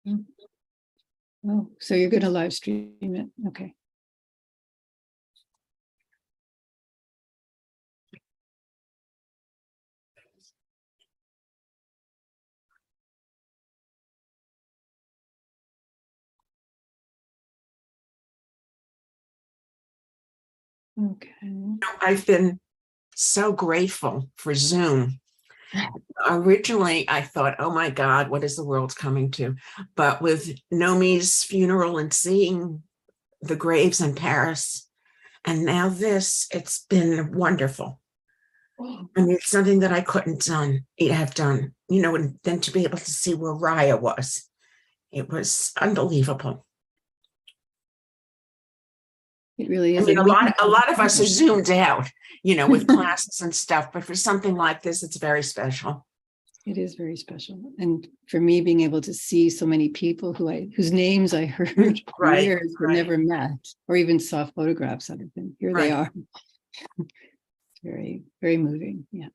Oh, so you're going to live stream it. Okay. Okay. I've been so grateful for Zoom. Originally, I thought, oh my God, what is the world coming to? But with Nomi's funeral and seeing the graves in Paris, and now this, it's been wonderful. I mean, it's something that I couldn't have done, and then to be able to see where Raya was, it was unbelievable. It really is. I mean, a lot of us are zoomed out, with classes and stuff, but for something like this, it's very special. It is very special. And for me, being able to see so many people whose names I heard for years but never met, or even saw photographs of them. Here they are. It's very, very moving. Yeah.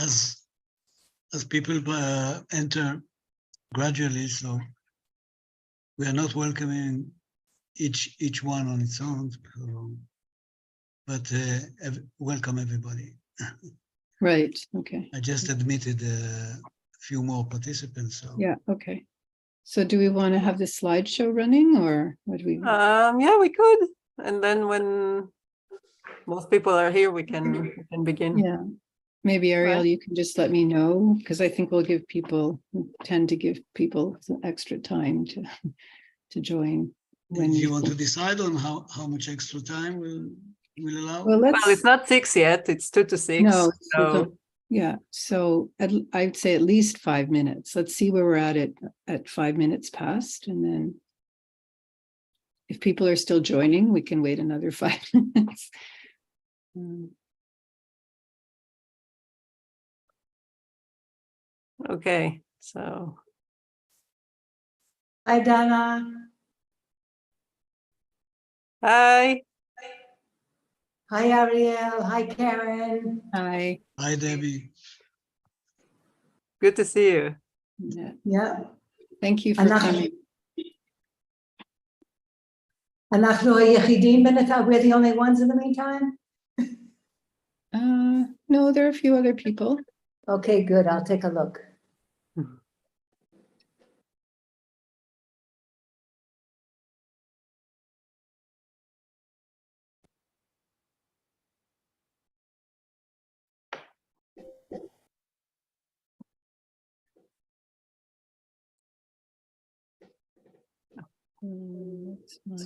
As people enter gradually, so we are not welcoming each one on its own, but welcome everybody. Right. Okay. I just admitted a few more participants. So yeah. Okay. So do we want to have the slideshow running, or what do we? Yeah, we could, and then when most people are here, we can begin. Yeah. Maybe Ariel, you can just let me know, because I think we'll tend to give people some extra time to join. do you want to decide on how much extra time we'll allow? Well, it's not 6 yet, it's 2 to 6. No, so yeah. So I'd say at least 5 minutes. Let's see where we're at 5 minutes past. And then if people are still joining, we can wait another 5 minutes. Okay, so. Hi, Donna. Hi. Hi, Ariel. Hi, Karen. Hi. Hi, Debbie. Good to see you. Yeah. Thank you for coming. אנחנו היחידים בינתיים? We're the only ones in the meantime? No, there are a few other people. Okay, good. I'll take a look. That's my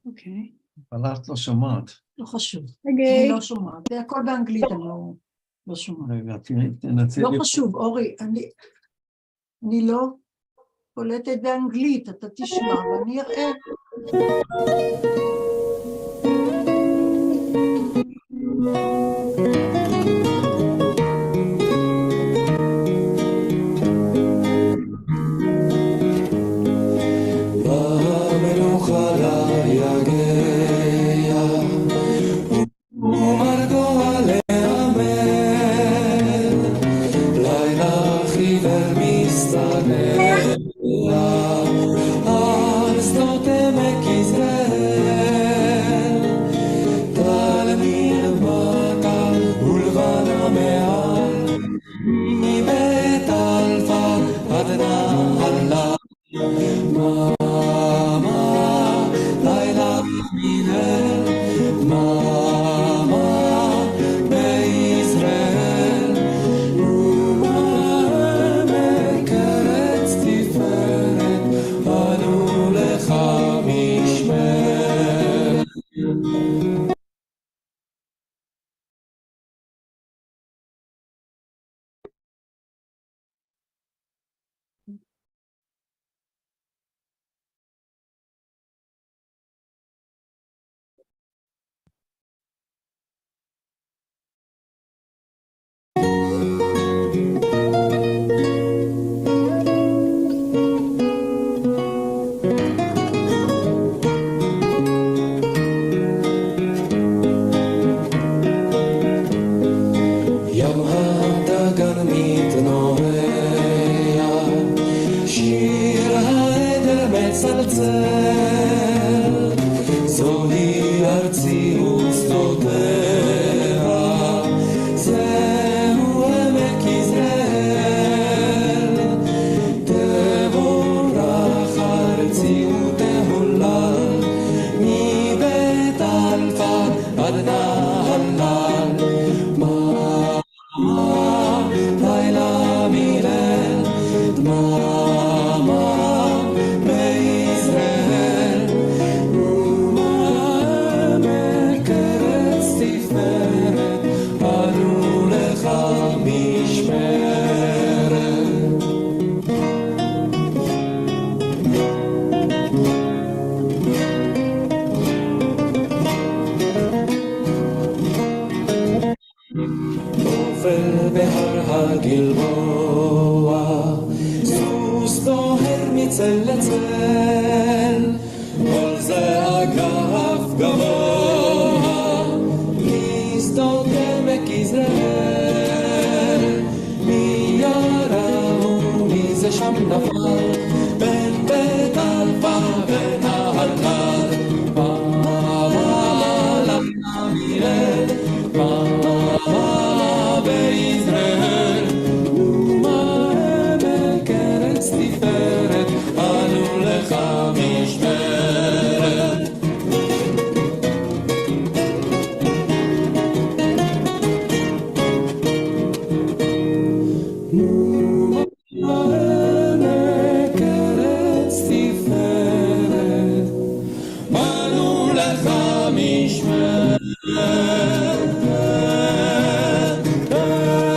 okay. אבל את לא שומעת. לא חשוב. אוקיי. אני לא שומעת. זה הכל באנגלית, אני לא שומעת. רגע, תנצל. לא חשוב, אורי, אני לא קולטת באנגלית, אתה תשמע ואני אראה. Tal mi hermano הלל, לילה מליל, דממה בישראל, ומעמק ארץ תפארת, עלו לך משמרת. נופל בהר הגלבוע, סוס דוהר מצל לצל, כל זה אגף גבוה, משדות עמק יזרעאל, מי ירה ומי זה שם נפל, בין בית אלפא ונהלל, לילה מליל, בישראל, ומעמק ארץ תפארת, עלו לך משמרת. ומעמק ארץ תפארת, עלו לך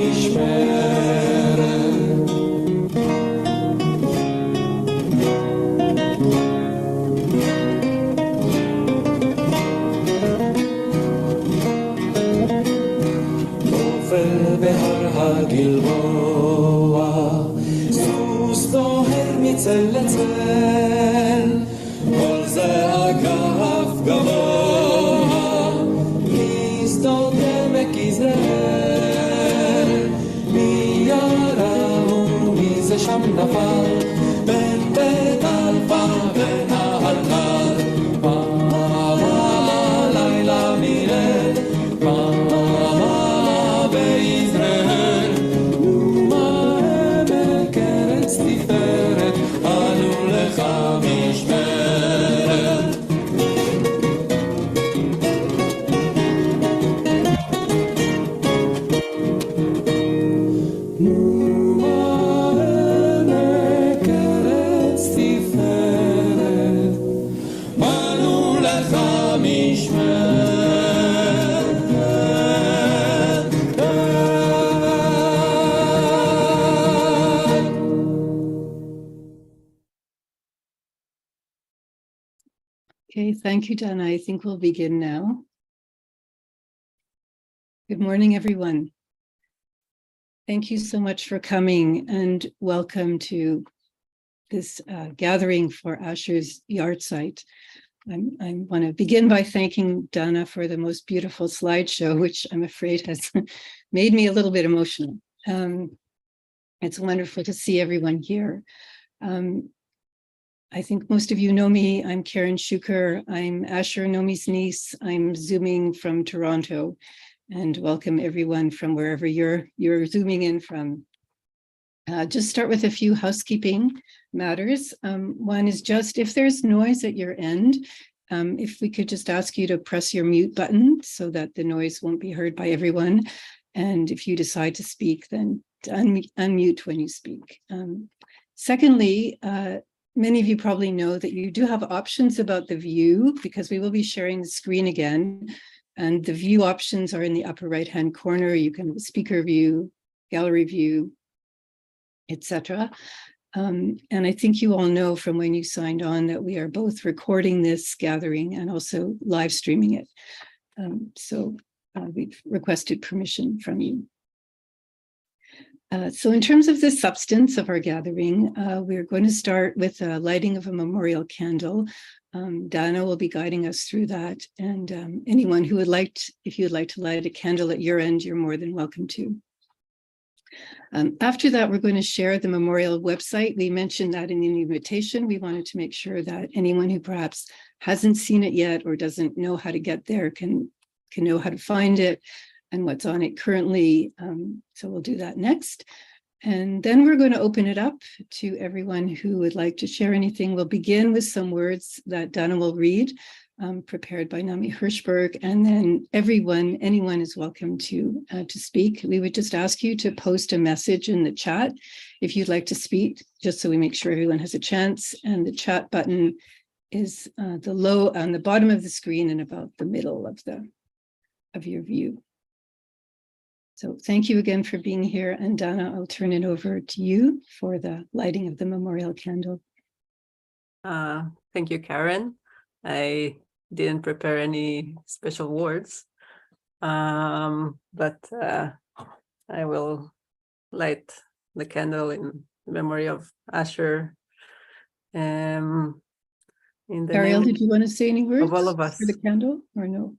משמרת. לך Okay, thank you, Dana. I think we'll begin now. Good morning, everyone. Thank you so much for coming and welcome to this gathering for Asher's yard site. I want to begin by thanking Dana for the most beautiful slideshow, which I'm afraid has made me a little bit emotional. It's wonderful to see everyone here. I think most of you know me. I'm Karen Schuker. I'm Asher Nomi's niece. I'm Zooming from Toronto, and welcome everyone from wherever you're Zooming in from. Just start with a few housekeeping matters. One is just if there's noise at your end, if we could just ask you to press your mute button so that the noise won't be heard by everyone. And if you decide to speak, then unmute when you speak. Secondly, many of you probably know that you do have options about the view because we will be sharing the screen again. And the view options are in the upper right-hand corner. You can have a speaker view, gallery view, etc. And I think you all know from when you signed on that we are both recording this gathering and also live streaming it. So we've requested permission from you. So in terms of the substance of our gathering, we're going to start with the lighting of a memorial candle. Dana will be guiding us through that. And anyone who would like to, if you would like to light a candle at your end, you're more than welcome to. After that, we're going to share the memorial website. We mentioned that in the invitation. We wanted to make sure that anyone who perhaps hasn't seen it yet or doesn't know how to get there can know how to find it and what's on it currently. So we'll do that next. And then we're going to open it up to everyone who would like to share anything. We'll begin with some words that Dana will read, prepared by Nami Hirschberg, and then anyone is welcome to speak. We would just ask you to post a message in the chat if you'd like to speak, just so we make sure everyone has a chance. And the chat button is on the bottom of the screen and about the middle of your view. So thank you again for being here. And Dana, I'll turn it over to you for the lighting of the memorial candle. Thank you, Karen. I didn't prepare any special words, but I will light the candle in memory of Asher. In the Ariel, name did you want to say any words of all of us for the candle or no?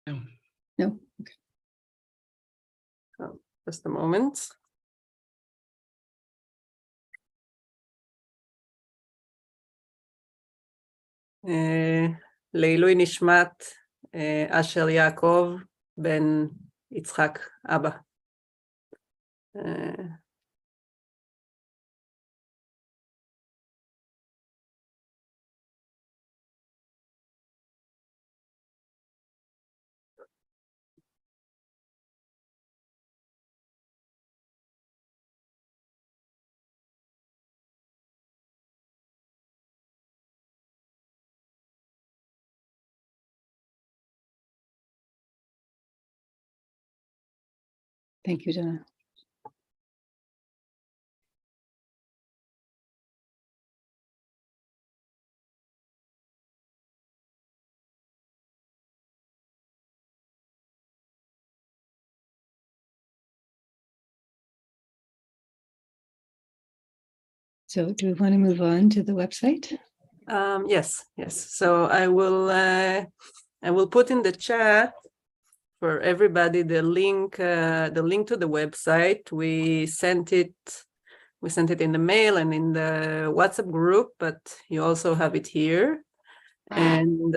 No. No? Okay. So, just a moment. לעילוי נשמת אשר יעקב בן יצחק אבא. Thank you, Dana. So do we want to move on to the website? Yes. So I will put in the chat for everybody the link to the website. We sent it in the mail and in the WhatsApp group, but you also have it here. And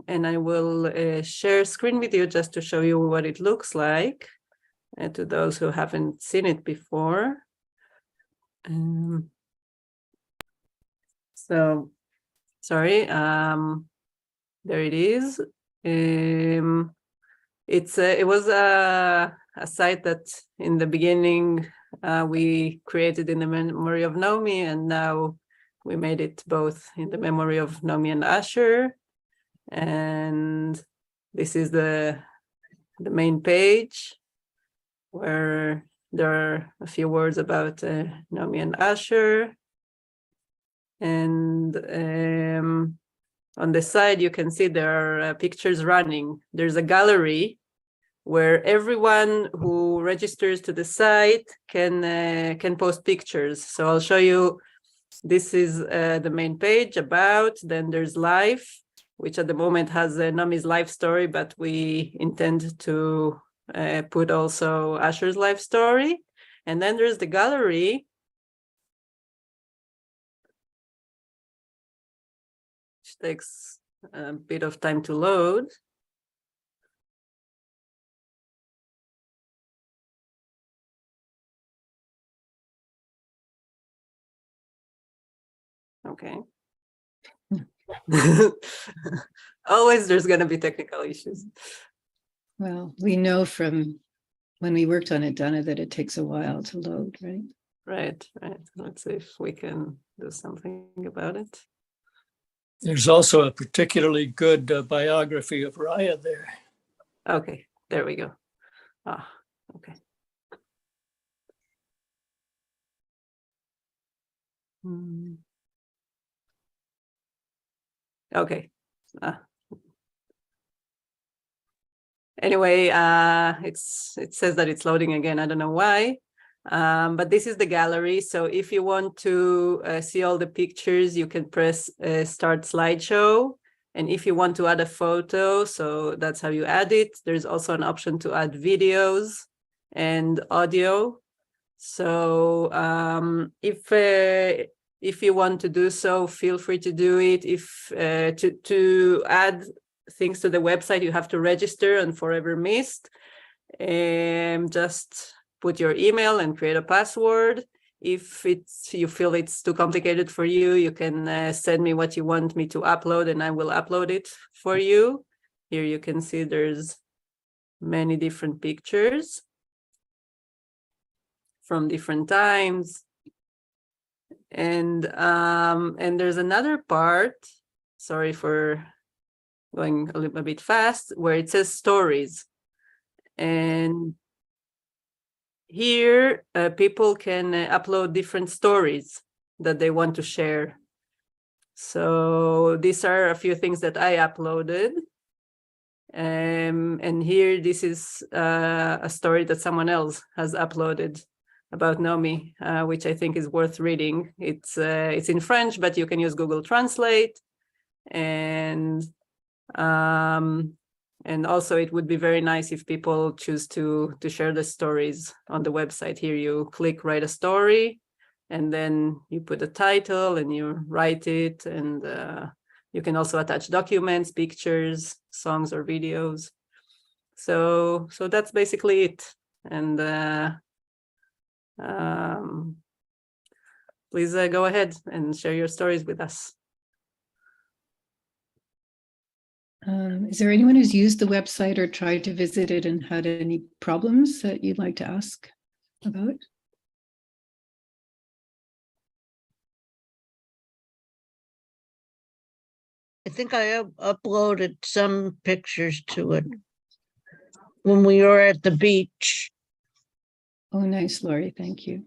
I will share screen with you just to show you what it looks like to those who haven't seen it before. So sorry, there it is. It was a site that in the beginning we created in the memory of Naomi, and now we made it both in the memory of Naomi and Asher. And this is the main page where there are a few words about Naomi and Asher. And on the side, you can see there are pictures running. There's a gallery where everyone who registers to the site can post pictures. So I'll show you. This is the main page about. Then there's life, which at the moment has Nomi's life story, but we intend to put also Asher's life story. And then there's the gallery, which takes a bit of time to load. Okay. Always there's going to be technical issues. Well, we know from when we worked on it, Donna, that it takes a while to load, right? Right. Let's see if we can do something about it. There's also a particularly good biography of Raya there. Okay, there we go. Okay. Okay. Anyway, it says that it's loading again. I don't know why, but this is the gallery. So if you want to see all the pictures, you can press Start Slideshow. And if you want to add a photo, so that's how you add it. There's also an option to add videos and audio. So if you want to do so, feel free to do it. If to add things to the website, you have to register on Forever Mist. Just put your email and create a password. If you feel it's too complicated for you, you can send me what you want me to upload, and I will upload it for you. Here you can see there's many different pictures from different times. And there's another part, sorry for going a bit fast, where it says stories. And here people can upload different stories that they want to share. So these are a few things that I uploaded. And here, this is a story that someone else has uploaded about Nomi, which I think is worth reading. It's in French, but you can use Google Translate. And also it would be very nice if people choose to share the stories on the website. Here you click write a story, and then you put a title and you write it. And you can also attach documents, pictures, songs or videos. So that's basically it. And please go ahead and share your stories with us. Is there anyone who's used the website or tried to visit it and had any problems that you'd like to ask about? I think I uploaded some pictures to it when we were at the beach. Oh, nice, Lori. Thank you.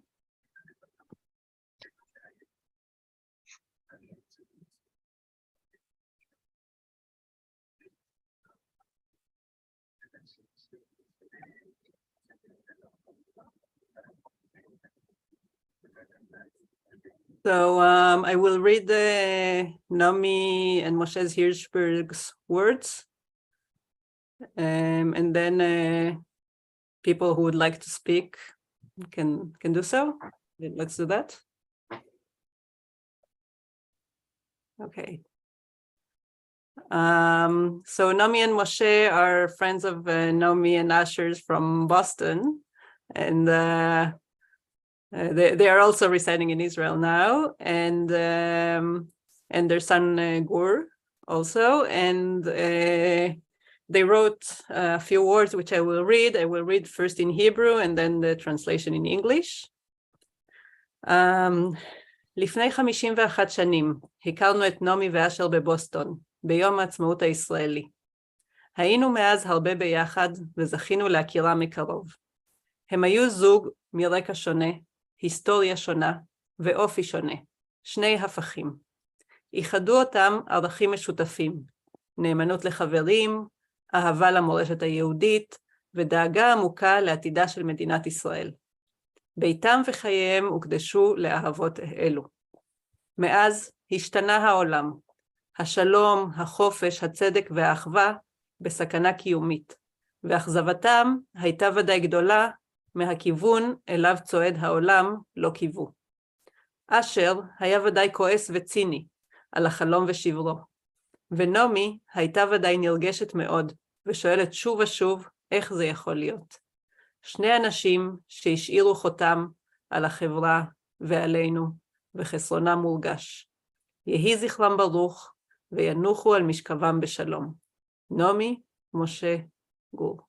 So I will read the Nomi and Moshe Hirschberg's words. And then people who would like to speak can do so. Let's do that. Okay. So Nomi and Moshe are friends of Nomi and Asher's from Boston. And they are also residing in Israel now, and their son Gur also, and they wrote a few words which I will read. I will read first in Hebrew and then the translation in English. לפני 51 שנים הכרנו את נעמי ואשר בבוסטון, ביום העצמאות הישראלי. היינו מאז הרבה ביחד וזכינו להכירה מקרוב. הם היו זוג מרקע שונה, היסטוריה שונה ואופי שונה, שני הפכים. איחדו אותם ערכים משותפים, נאמנות לחברים, אהבה למורשת היהודית, ודאגה עמוקה לעתידה של מדינת ישראל. ביתם וחייהם הוקדשו לאהבות אלו. מאז השתנה העולם. השלום, החופש, הצדק והאחווה בסכנה קיומית, ואכזבתם הייתה ודאי גדולה מהכיוון אליו צועד העולם לא קיוו. אשר היה ודאי כועס וציני על החלום ושברו, ונעמי הייתה ודאי נרגשת מאוד ושואלת שוב ושוב איך זה יכול להיות. שני אנשים שהשאירו חותם על החברה ועלינו, וחסרונם מורגש. יהי זכרם ברוך וינוחו על משכבם בשלום. נעמי, משה, גור.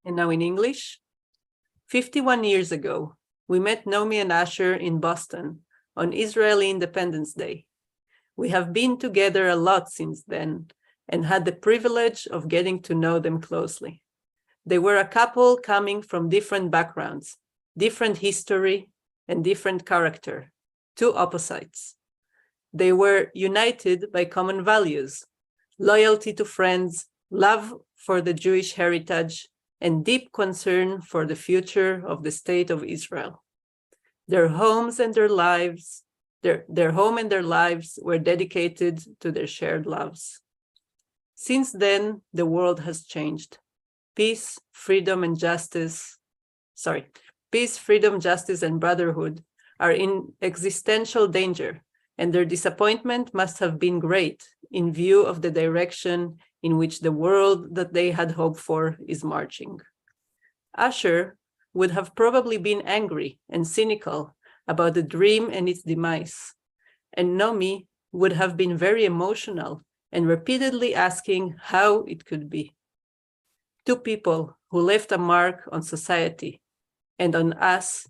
And now in English. 51 years ago, we met Naomi and Asher in Boston on Israeli Independence Day. We have been together a lot since then and had the privilege of getting to know them closely. They were a couple coming from different backgrounds, different history, and different character, two opposites. They were united by common values, loyalty to friends, love for the Jewish heritage, and deep concern for the future of the state of Israel. Their homes and their lives, their home and their lives were dedicated to their shared loves. Since then, the world has changed. Peace, freedom, justice, and brotherhood are in existential danger, and their disappointment must have been great in view of the direction in which the world that they had hoped for is marching. Asher would have probably been angry and cynical about the dream and its demise, and Naomi would have been very emotional and repeatedly asking how it could be. Two people who left a mark on society and on us,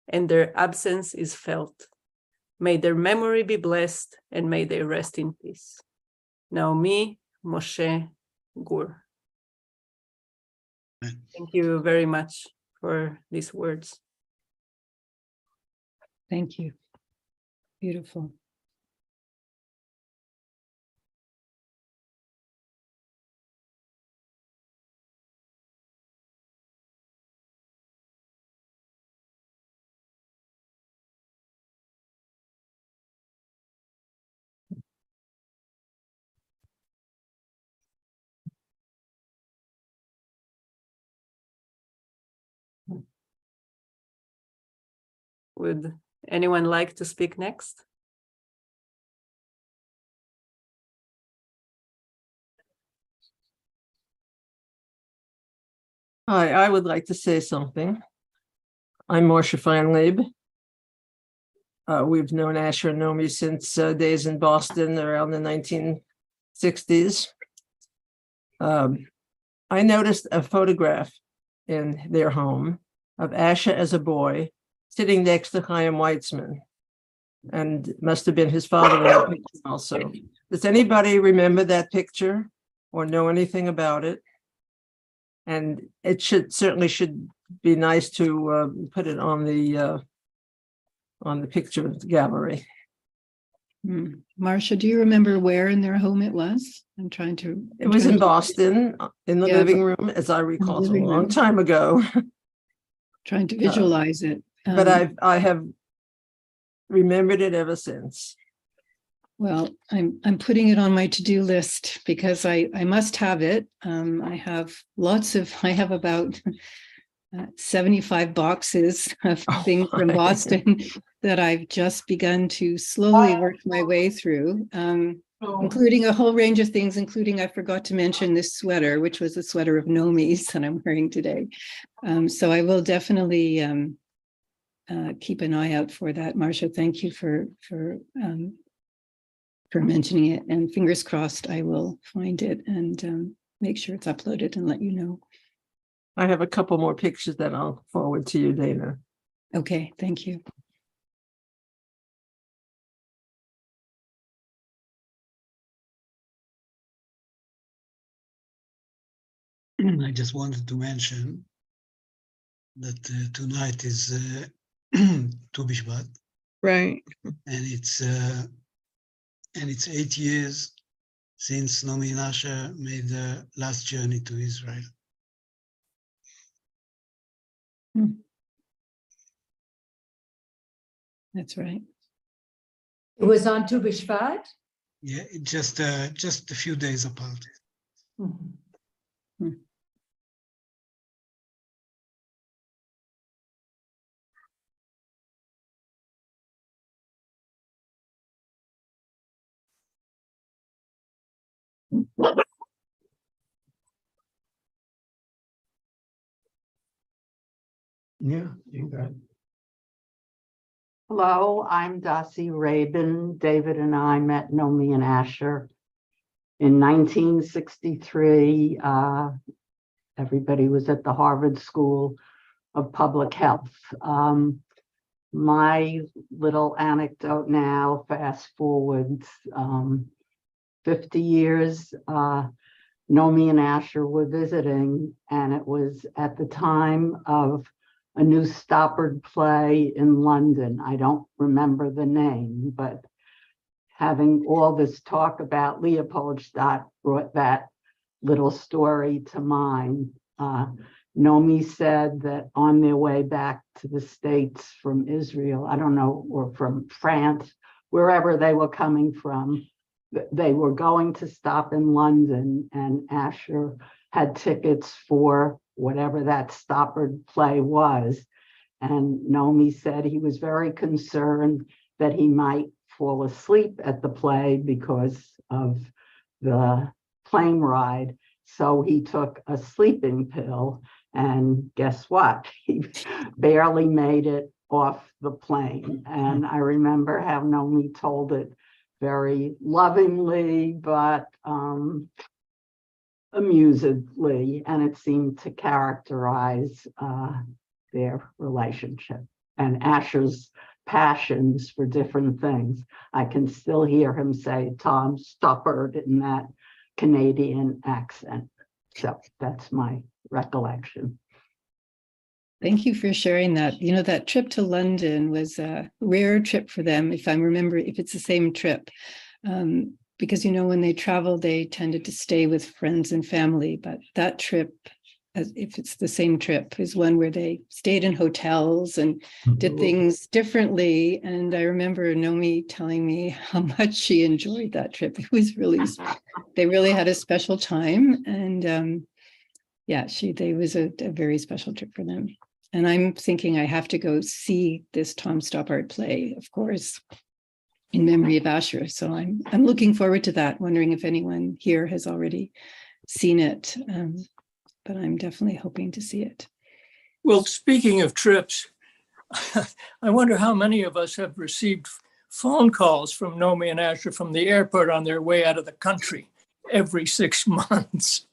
and their absence is felt. May their memory be blessed, and may they rest in peace. Naomi, Moshe, Gur. Thank you very much for these words. Thank you. Beautiful. Would anyone like to speak next? Hi, I would like to say something. I'm Marcia Feinleib. We've known Asher and Naomi since days in Boston around the 1960s. I noticed a photograph in their home of Asher as a boy sitting next to Chaim Weitzman, and it must have been his father in that picture also. Does anybody remember that picture or know anything about it? And it certainly should be nice to put it on the picture gallery. Marcia, do you remember where in their home it was? It was in Boston, in the living room, as I recall, a long time ago. Trying to visualize it. But I have remembered it ever since. Well, I'm putting it on my to-do list because I must have it. I have about 75 boxes of things from Boston that I've just begun to slowly work my way through, including a whole range of things, including I forgot to mention this sweater, which was a sweater of Naomi's that I'm wearing today. So I will definitely keep an eye out for that. Marcia, thank you for mentioning it, and fingers crossed I will find it and make sure it's uploaded and let you know. I have a couple more pictures that I'll forward to you, Dana. Okay, thank you. I just wanted to mention that tonight is Tu Bishvat, Right. and it's 8 years since Nomi and Asher made the last journey to Israel. That's right. It was on Tu B'Shvat? Yeah, just a few days apart. Yeah, you got it. Hello, I'm Dossie Rabin. David and I met Nomi and Asher in 1963. Everybody was at the Harvard School of Public Health. My little anecdote now, fast forward 50 years, Nomi and Asher were visiting, and it was at the time of a new Stoppard play in London. I don't remember the name, but having all this talk about Leopoldstadt brought that little story to mind. Nomi said that on their way back to the States from Israel, I don't know, or from France, wherever they were coming from, they were going to stop in London, and Asher had tickets for whatever that Stoppard play was. And Nomi said he was very concerned that he might fall asleep at the play because of the plane ride. So he took a sleeping pill, and guess what? He barely made it off the plane. And I remember how Nomi told it very lovingly, but amusedly, and it seemed to characterize their relationship and Asher's passions for different things. I can still hear him say Tom Stoppard in that Canadian accent. So that's my recollection. Thank you for sharing that. You know, that trip to London was a rare trip for them, if I remember, if it's the same trip. Because, you know, when they traveled, they tended to stay with friends and family. But that trip, if it's the same trip, is one where they stayed in hotels and did things differently. And I remember Nomi telling me how much she enjoyed that trip. It was really, they really had a special time. And yeah, it was a very special trip for them. And I'm thinking I have to go see this Tom Stoppard play, of course, in memory of Asher. So I'm looking forward to that, wondering if anyone here has already seen it. But I'm definitely hoping to see it. Well, speaking of trips, I wonder how many of us have received phone calls from Nomi and Asher from the airport on their way out of the country every 6 months.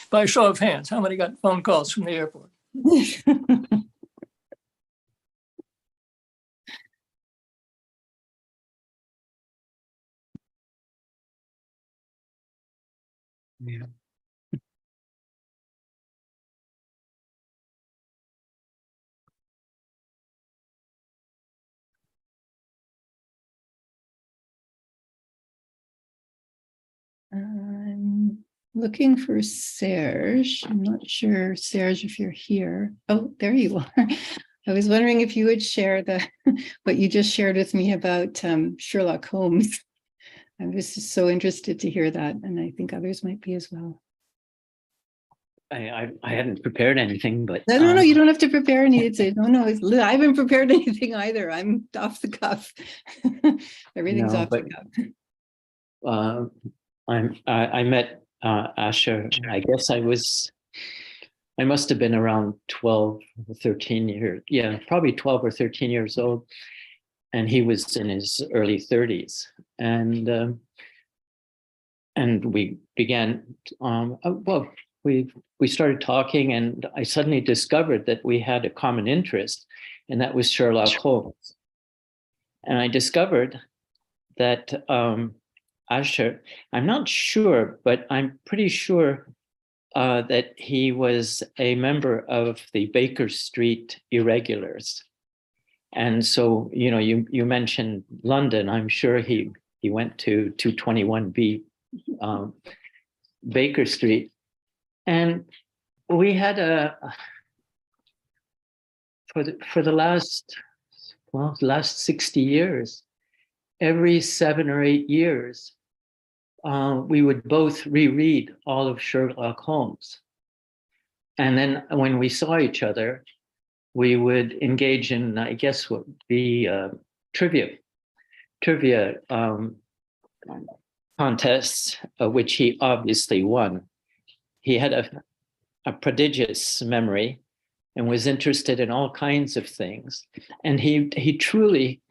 By a show of hands, how many got phone calls from the airport? Yeah. I'm looking for Serge. I'm not sure, Serge, if you're here. Oh, there you are. I was wondering if you would share what you just shared with me about Sherlock Holmes. I was just so interested to hear that, and I think others might be as well. I hadn't prepared anything, but No, you don't have to prepare anything. No, I haven't prepared anything either. I'm off the cuff. Everything's off the cuff. I met Asher. I guess I must have been around 12 or 13 years. Yeah, probably 12 or 13 years old. And he was in his early 30s. And we began, we started talking, and I suddenly discovered that we had a common interest, and that was Sherlock Holmes. And I discovered that Asher, I'm not sure, but I'm pretty sure that he was a member of the Baker Street Irregulars. And so, you know, you mentioned London. I'm sure he went to 221B Baker Street. And we had for the last 60 years, every 7 or 8 years, we would both reread all of Sherlock Holmes. And then when we saw each other, we would engage in, I guess, what would be trivia contests, which he obviously won. He had a prodigious memory and was interested in all kinds of things. And he truly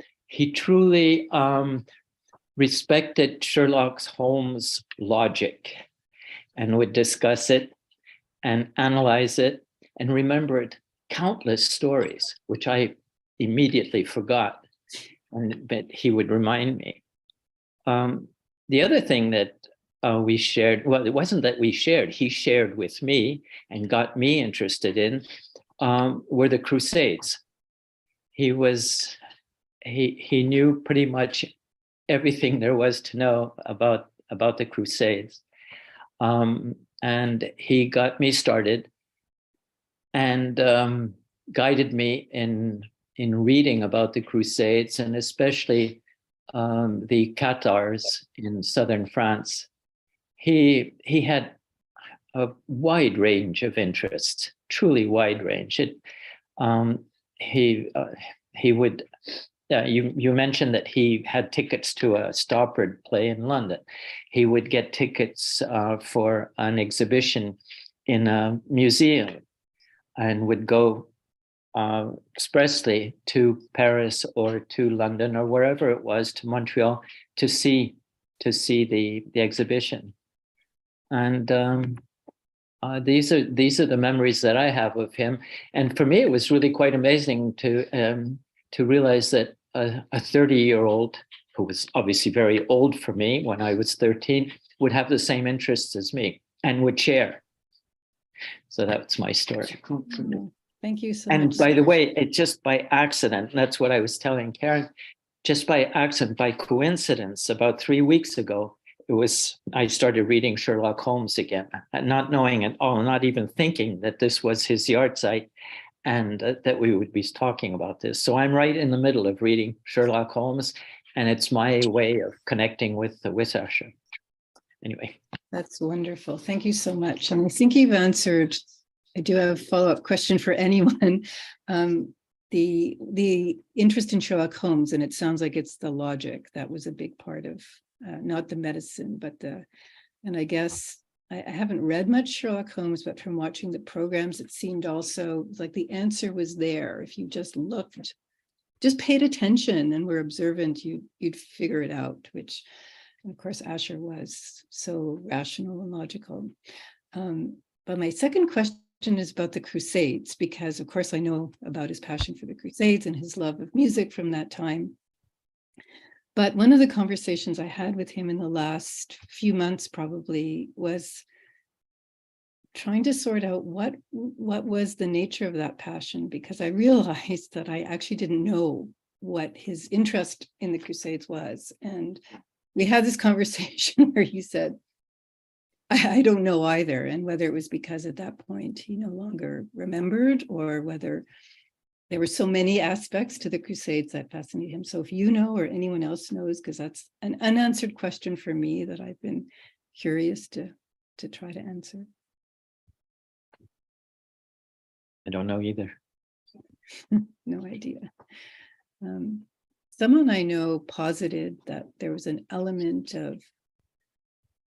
respected Sherlock Holmes' logic and would discuss it and analyze it and remembered countless stories, which I immediately forgot, but he would remind me. The other thing that we shared, well, it wasn't that we shared, he shared with me and got me interested in, were the Crusades. He knew pretty much everything there was to know about the Crusades. And he got me started and guided me in reading about the Crusades, and especially the Cathars in southern France. He had a wide range of interests, truly wide range. He would. You mentioned that he had tickets to a Stoppard play in London. He would get tickets for an exhibition in a museum and would go expressly to Paris or to London or wherever it was, to Montreal, to see the exhibition. And these are the memories that I have of him. And for me, it was really quite amazing to realize that a 30-year-old, who was obviously very old for me when I was 13, would have the same interests as me and would share. So that's my story. Thank you so much. And by the way, it just by accident, that's what I was telling Karen, just by accident, by coincidence, about 3 weeks ago, I started reading Sherlock Holmes again, not knowing at all, not even thinking that this was his yahrzeit and that we would be talking about this. So I'm right in the middle of reading Sherlock Holmes, and it's my way of connecting with Asher. Anyway. That's wonderful. Thank you so much. And I think you've answered, I do have a follow-up question for anyone. The interest in Sherlock Holmes, and it sounds like it's the logic that was a big part of, not the medicine, but and I guess I haven't read much Sherlock Holmes, but from watching the programs, it seemed also like the answer was there. If you just looked, just paid attention and were observant, you'd figure it out, which of course Asher was so rational and logical. But my second question is about the Crusades, because of course I know about his passion for the Crusades and his love of music from that time. But one of the conversations I had with him in the last few months probably was trying to sort out what was the nature of that passion, because I realized that I actually didn't know what his interest in the Crusades was. And we had this conversation where he said, I don't know either, and whether it was because at that point he no longer remembered, or whether there were so many aspects to the Crusades that fascinate him. So if you know, or anyone else knows, because that's an unanswered question for me that I've been curious to try to answer. I don't know either. No idea. Someone I know posited that there was an element of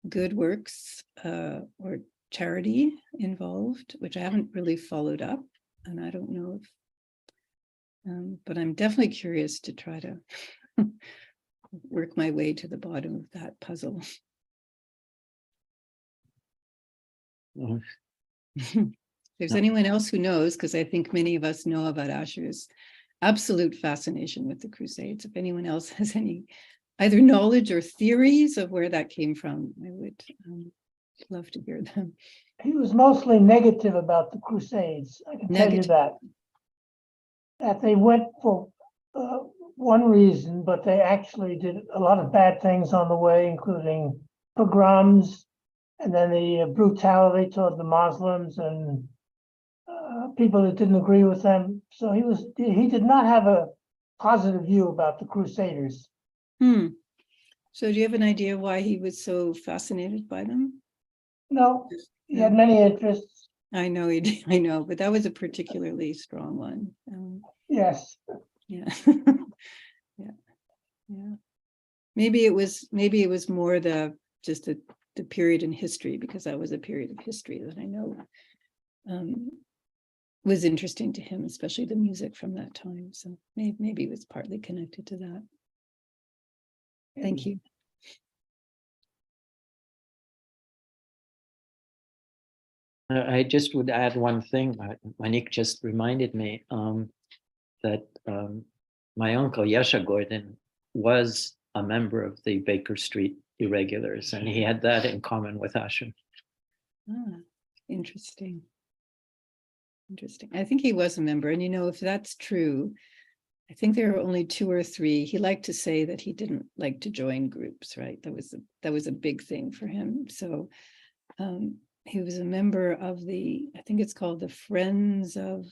good works or charity involved, which I haven't really followed up, and I don't know if but I'm definitely curious to try to work my way to the bottom of that puzzle. If there's anyone else who knows, because I think many of us know about Asher's absolute fascination with the Crusades. If anyone else has any either knowledge or theories of where that came from, I would love to hear them. He was mostly negative about the Crusades. I can tell you that. That they went for one reason, but they actually did a lot of bad things on the way, including pogroms, and then the brutality toward the Muslims and people that didn't agree with them. So he did not have a positive view about the Crusaders. So do you have an idea why he was so fascinated by them? No, he had many interests. I know he did. I know, but that was a particularly strong one. Yes. Yeah. Yeah. Maybe it was more the period in history, because that was a period of history that I know was interesting to him, especially the music from that time. So maybe it was partly connected to that. Thank you. I just would add one thing. Monique just reminded me that my uncle Yasha Gordon was a member of the Baker Street Irregulars, and he had that in common with Asher. Interesting. Interesting. I think he was a member, and if that's true, I think there were only 2 or 3. He liked to say that he didn't like to join groups, right? That was a big thing for him. So he was a member of I think it's called the Friends of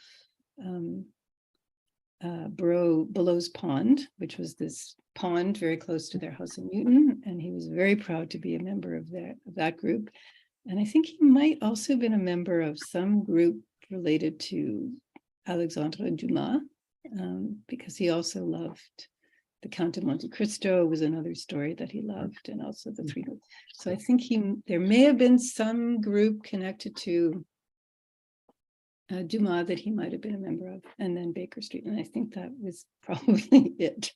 Below's Pond, which was this pond very close to their house in Newton, and he was very proud to be a member of that group. And I think he might also have been a member of some group related to Alexandre Dumas, because he also loved the Count of Monte Cristo, was another story that he loved, and also the Three. So I think there may have been some group connected to Dumas that he might have been a member of, and then Baker Street. And I think that was probably it,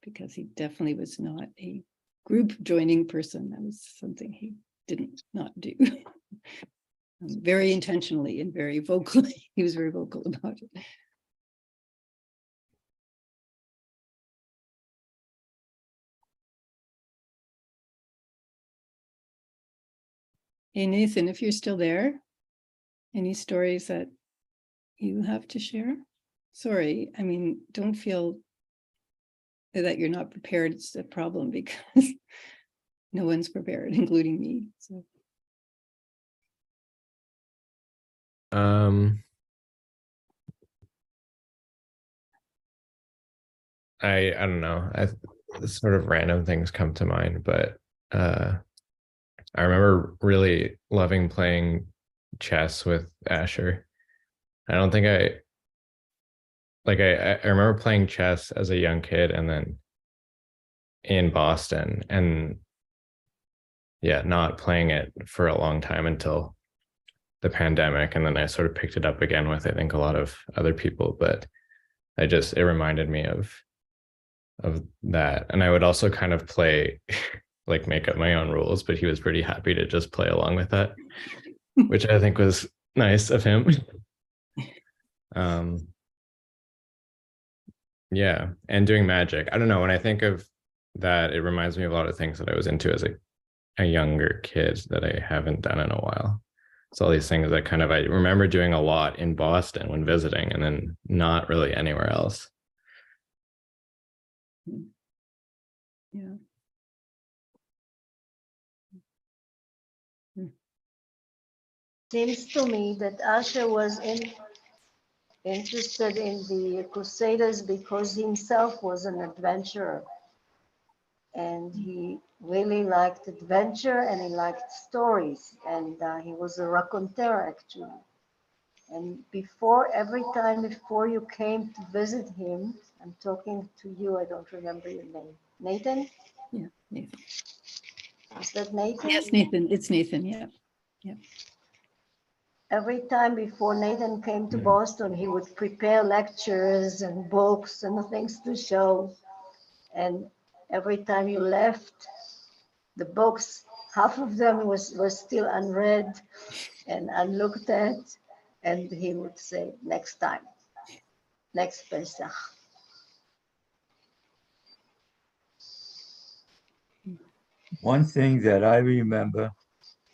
because he definitely was not a group joining person. That was something he didn't not do. Very intentionally and very vocally. He was very vocal about it. Hey, Nathan, if you're still there, any stories that you have to share? Sorry, I mean, don't feel that you're not prepared. It's a problem because no one's prepared, including me. So. I don't know. Sort of random things come to mind, but I remember really loving playing chess with Asher. I don't think I remember playing chess as a young kid, and then in Boston, and not playing it for a long time until the pandemic, and then I sort of picked it up again with, I think, a lot of other people, but it reminded me of that. And I would also kind of play like make up my own rules, but he was pretty happy to just play along with that, which I think was nice of him. And doing magic, I don't know, when I think of that, it reminds me of a lot of things that I was into as a younger kid that I haven't done in a while. So all these things that I remember doing a lot in Boston when visiting, and then not really anywhere else. Yeah. Seems to me that Asher was interested in the Crusaders because he himself was an adventurer, and he really liked adventure, and he liked stories, and he was a raconteur actually. And every time before you came to visit him, I'm talking to you, I don't remember your name. Nathan? Yeah, Nathan. Is that Nathan? Yes, Nathan. It's Nathan, yeah. Yeah. Every time before Nathan came to Boston, he would prepare lectures and books and things to show. And every time you left, the books, half of them were still unread and unlooked at. And he would say, next time, next Pesach. One thing that I remember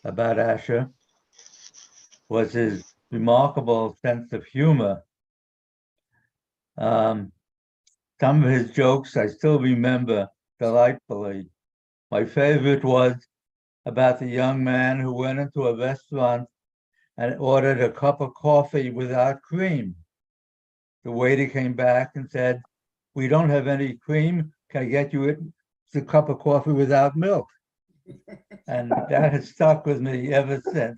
about Asher was his remarkable sense of humor. some of his jokes I still remember delightfully. My favorite was about the young man who went into a restaurant and ordered a cup of coffee without cream. The waiter came back and said, "We don't have any cream. Can I get you a cup of coffee without milk?" And that has stuck with me ever since.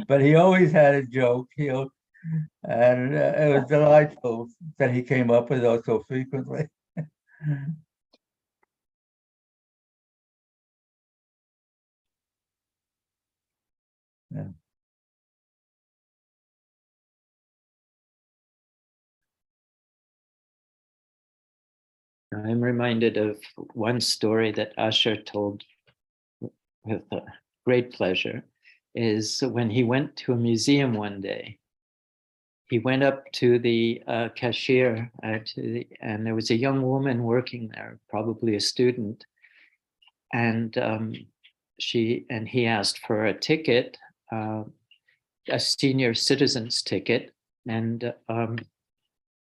But he always had a joke. And it was delightful that he came up with those so frequently. Yeah. I'm reminded of one story that Asher told with great pleasure, is when he went to a museum one day. He went up to the cashier and there was a young woman working there, probably a student. And he asked for a ticket, a senior citizen's ticket. And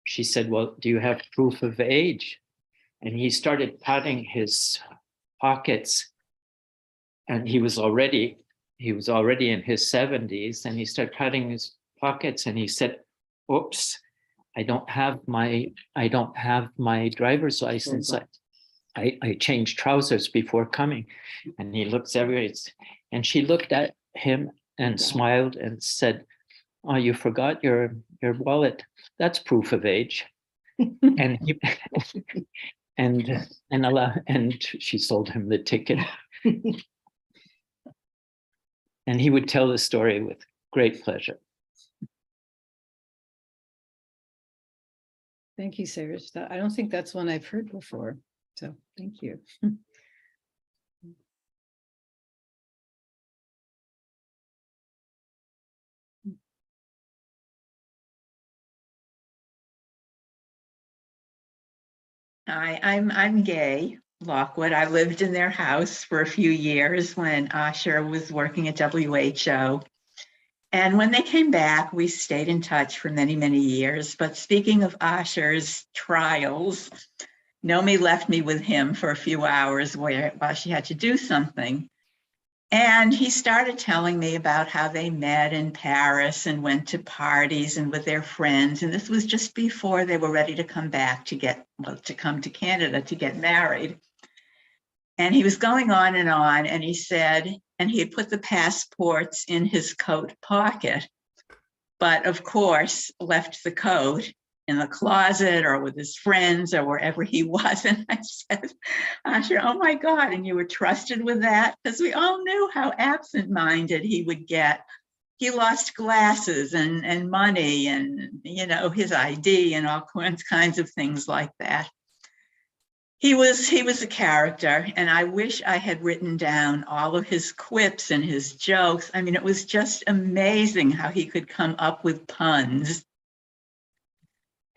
she said, "Well, do you have proof of age?" And he started patting his pockets, and he was already in his 70s, and he started patting his pockets and he said, "Oops, I don't have my driver's license. I changed trousers before coming." And he looks everywhere, and she looked at him and smiled and said, "Oh, you forgot your wallet. That's proof of age." And he, and she sold him the ticket. And he would tell the story with great pleasure. Thank you, Sarah. I don't think that's one I've heard before. So thank you. Hi, I'm Gay Lockwood. I lived in their house for a few years when Asher was working at WHO. And when they came back, we stayed in touch for many, many years. But speaking of Asher's trials, Nomi left me with him for a few hours while she had to do something. And he started telling me about how they met in Paris and went to parties and with their friends. And this was just before they were ready to come back to come to Canada to get married. And he was going on, and he said, and he had put the passports in his coat pocket, but of course left the coat in the closet or with his friends or wherever he was. And I said, Asher, oh my God, and you were trusted with that? Because we all knew how absent-minded he would get. He lost glasses and money and, his ID and all kinds of things like that. He was a character, and I wish I had written down all of his quips and his jokes. I mean, it was just amazing how he could come up with puns.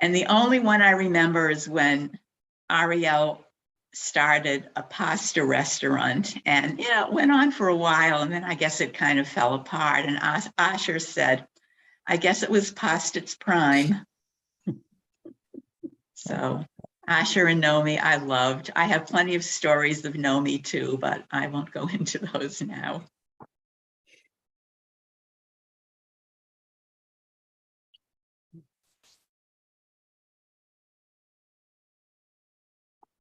And the only one I remember is when Ariel started a pasta restaurant, and it went on for a while, and then I guess it kind of fell apart. And Asher said, "I guess it was past its prime." So Asher and Nomi, I loved. I have plenty of stories of Nomi too, but I won't go into those now.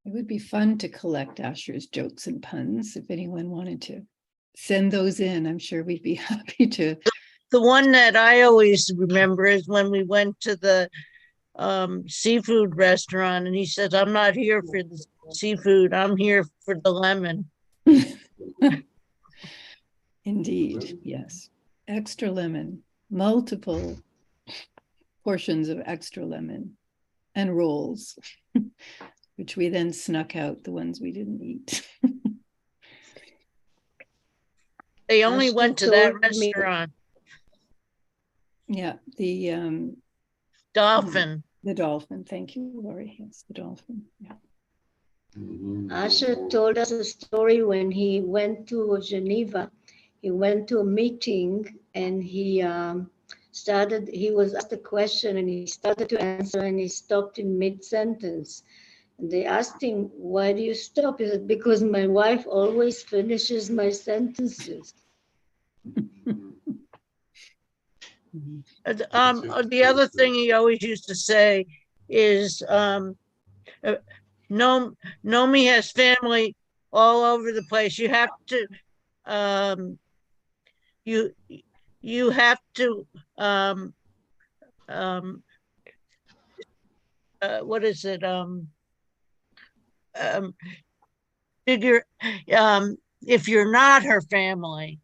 It would be fun to collect Asher's jokes and puns if anyone wanted to send those in. I'm sure we'd be happy to. The one that I always remember is when we went to the seafood restaurant, and he says, "I'm not here for the seafood, I'm here for the lemon." Indeed, yes. Extra lemon, multiple portions of extra lemon and rolls, which we then snuck out the ones we didn't eat. They only went to that restaurant. Yeah, the Dolphin. The Dolphin. Thank you, Lori. Yes, the Dolphin. Yeah. Asher told us a story when he went to Geneva. He went to a meeting, and he he was asked a question and he started to answer and he stopped in mid-sentence. And they asked him, why do you stop? He said, because my wife always finishes my sentences. The other thing he always used to say is, Nomi has family all over the place. You have to, you have to, what is it? Figure, if you're not her family,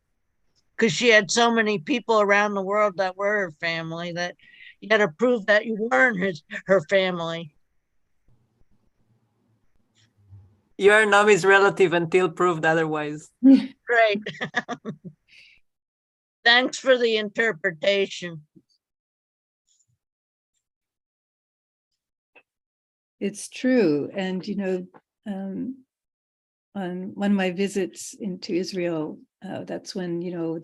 because she had so many people around the world that were her family, that you got to prove that you weren't her family. You are Nomi's relative until proved otherwise. Great. Thanks for the interpretation. It's true. And, you know, on one of my visits into Israel, that's when, you know,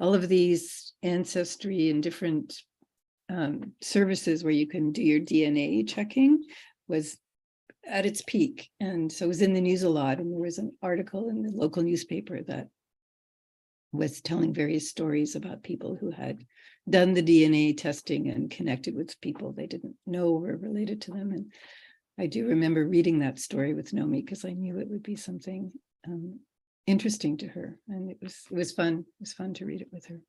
all of these ancestry and different services where you can do your DNA checking was at its peak. And so it was in the news a lot. And there was an article in the local newspaper that was telling various stories about people who had done the DNA testing and connected with people they didn't know were related to them. And I do remember reading that story with Nomi because I knew it would be something interesting to her. And it was fun. It was fun to read it with her.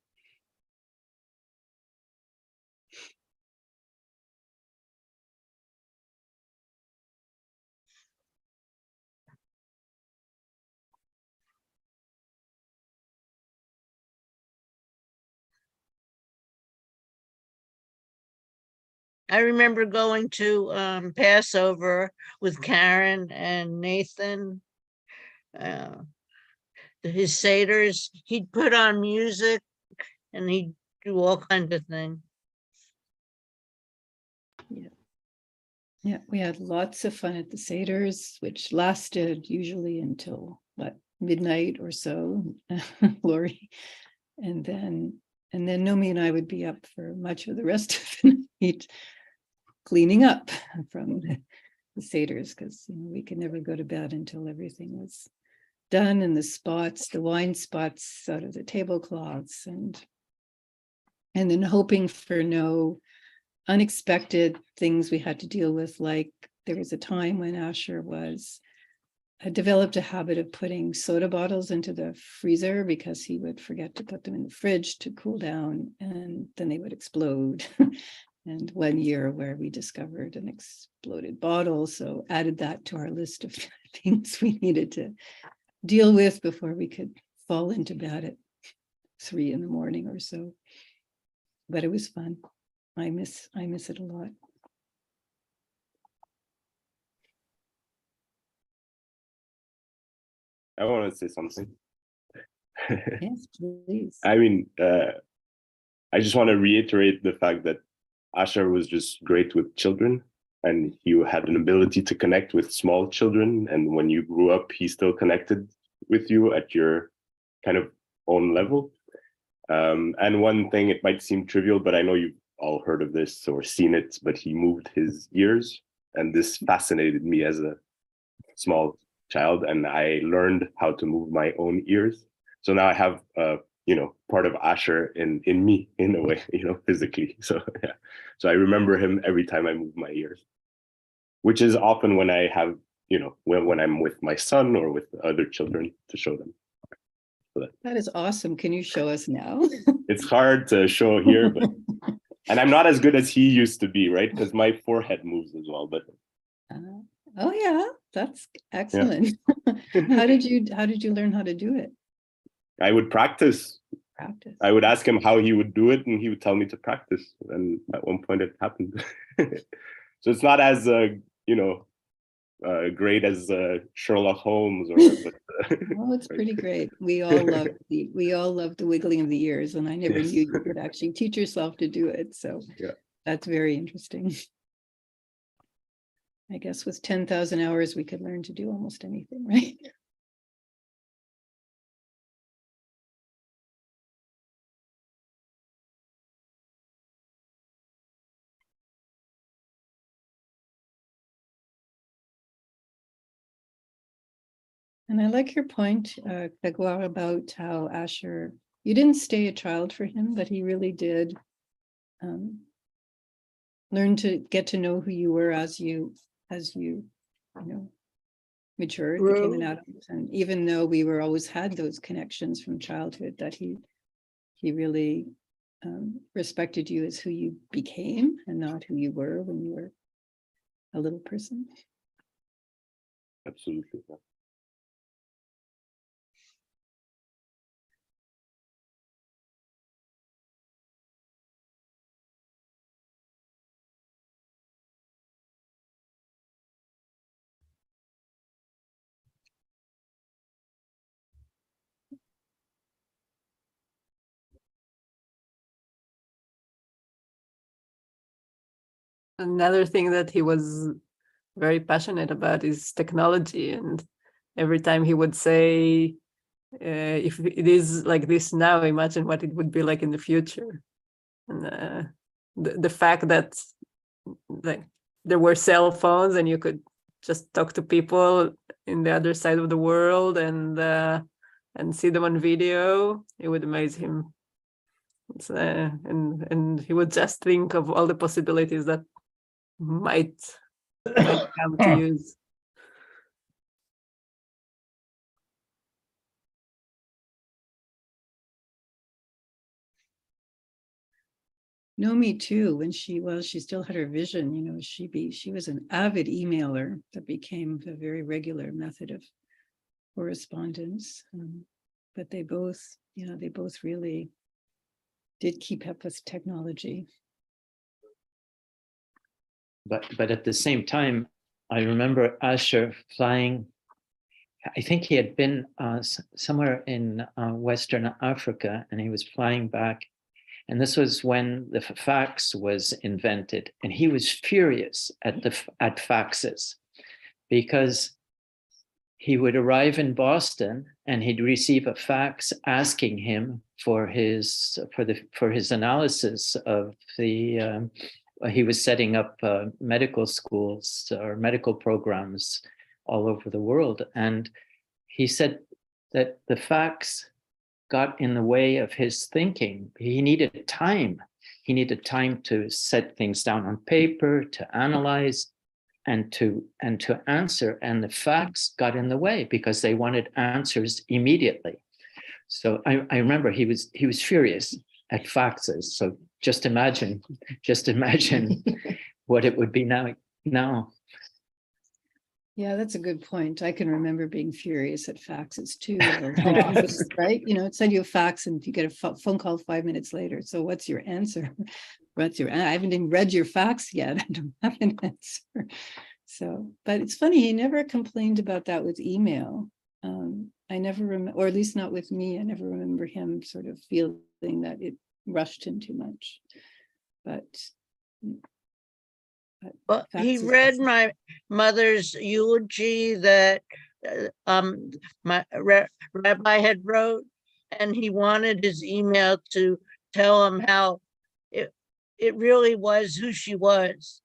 I remember going to Passover with Karen and Nathan. His seders, he'd put on music and he'd do all kinds of things. Yeah, we had lots of fun at the seders, which lasted usually until midnight or so, Lori, and then Nomi and I would be up for much of the rest of the night cleaning up from the seders, because we could never go to bed until everything was done, and the wine spots out of the tablecloths, and then hoping for no unexpected things we had to deal with. Like there was a time when Asher had developed a habit of putting soda bottles into the freezer because he would forget to put them in the fridge to cool down, and then they would explode. And one year where we discovered an exploded bottle, so added that to our list of things we needed to deal with before we could fall into bed at 3 a.m. or so. But it was fun. I miss it a lot. I want to say something. Yes, please. I mean, I just want to reiterate the fact that Asher was just great with children, and he had an ability to connect with small children. And when you grew up, he still connected with you at your kind of own level. And one thing, it might seem trivial, but I know you've all heard of this or seen it, but he moved his ears, and this fascinated me as a small child, and I learned how to move my own ears. So now I have part of Asher in me, in a way, physically. So yeah. So I remember him every time I move my ears, which is often when I have, when I'm with my son or with other children to show them. So that is awesome. Can you show us now? It's hard to show here, but and I'm not as good as he used to be, right? Because my forehead moves as well. But oh yeah, that's excellent. Yeah. How did you learn how to do it? I would practice. I would ask him how he would do it, and he would tell me to practice. And at one point, it happened. So it's not as great as Sherlock Holmes, well, it's pretty great. We all love the wiggling of the ears, and I never knew you could actually teach yourself to do it. So that's very interesting. I guess with 10,000 hours, we could learn to do almost anything, right? And I like your point, Grégoire, about how Asher, you didn't stay a child for him, but he really did learn to get to know who you were as you matured, became an adult. And even though we were always had those connections from childhood, that he really respected you as who you became and not who you were when you were a little person. Absolutely. Another thing that he was very passionate about is technology, and every time he would say, if it is like this now, imagine what it would be like in the future. And the fact that like there were cell phones and you could just talk to people in the other side of the world and see them on video, it would amaze him. And he would just think of all the possibilities that might come to use. Nomi too, when she still had her vision, she was an avid emailer that became a very regular method of correspondence. But they both really did keep up with technology. But at the same time, I remember Asher flying. I think he had been somewhere in Western Africa, and he was flying back. And this was when the fax was invented, and he was furious at faxes because he would arrive in Boston and he'd receive a fax asking him for his analysis of the. He was setting up medical schools or medical programs all over the world, and he said that the fax got in the way of his thinking. He needed time. He needed time to set things down on paper, to analyze, and to answer. And the fax got in the way because they wanted answers immediately. So I remember he was furious at faxes. So just imagine what it would be now. Yeah, that's a good point. I can remember being furious at faxes too, right? Send you a fax and you get a phone call 5 minutes later. So what's your answer? I haven't even read your fax yet. I don't have an answer. So, but it's funny, he never complained about that with email. I never remember, or at least not with me, I never remember him sort of feeling that it rushed him too much. But well, he read my mother's eulogy that my rabbi had wrote, and he wanted his email to tell him how it really was who she was.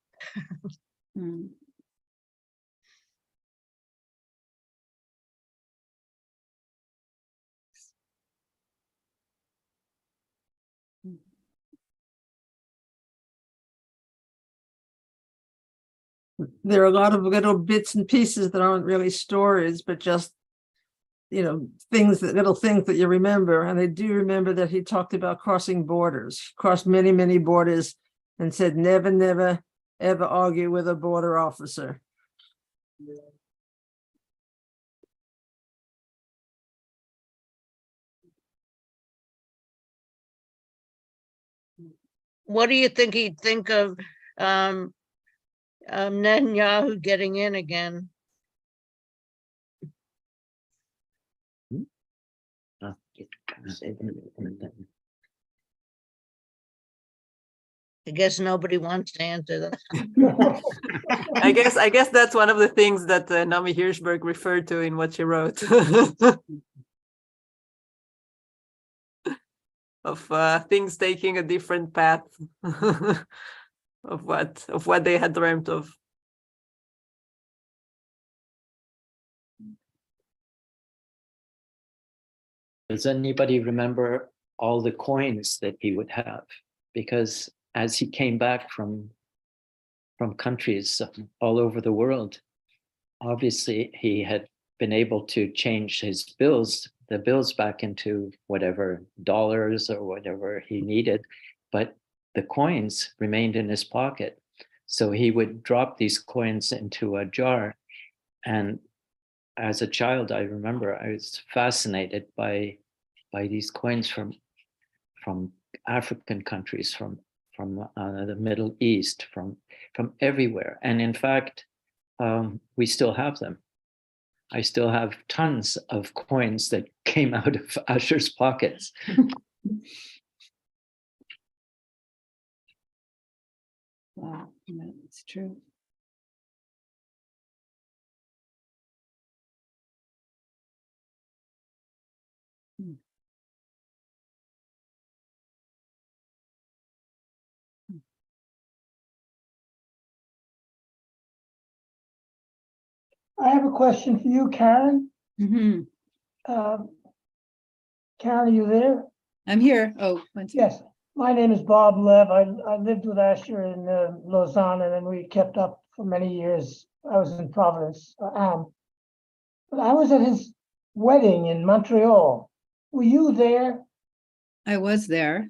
There are a lot of little bits and pieces that aren't really stories, but just, little things that you remember. And I do remember that he talked about crossing borders, crossed many, many borders, and said, never, never, ever argue with a border officer. What do you think he'd think of Netanyahu getting in again? I guess nobody wants to answer that. I guess that's one of the things that Naomi Hirschberg referred to in what she wrote. Of things taking a different path of what they had dreamt of. Does anybody remember all the coins that he would have? Because as he came back from countries all over the world, obviously he had been able to change his the bills back into whatever dollars or whatever he needed, but the coins remained in his pocket. So he would drop these coins into a jar. And as a child, I remember I was fascinated by these coins from African countries, from the Middle East, from everywhere. And in fact, we still have them. I still have tons of coins that came out of Asher's pockets. Wow, that's true. I have a question for you, Karen. Mm-hmm. Karen, are you there? I'm here. Oh, yes. My name is Bob Lev. I lived with Asher in Lausanne, and then we kept up for many years. I was in Providence, but I was at his wedding in Montreal. Were you there? I was there.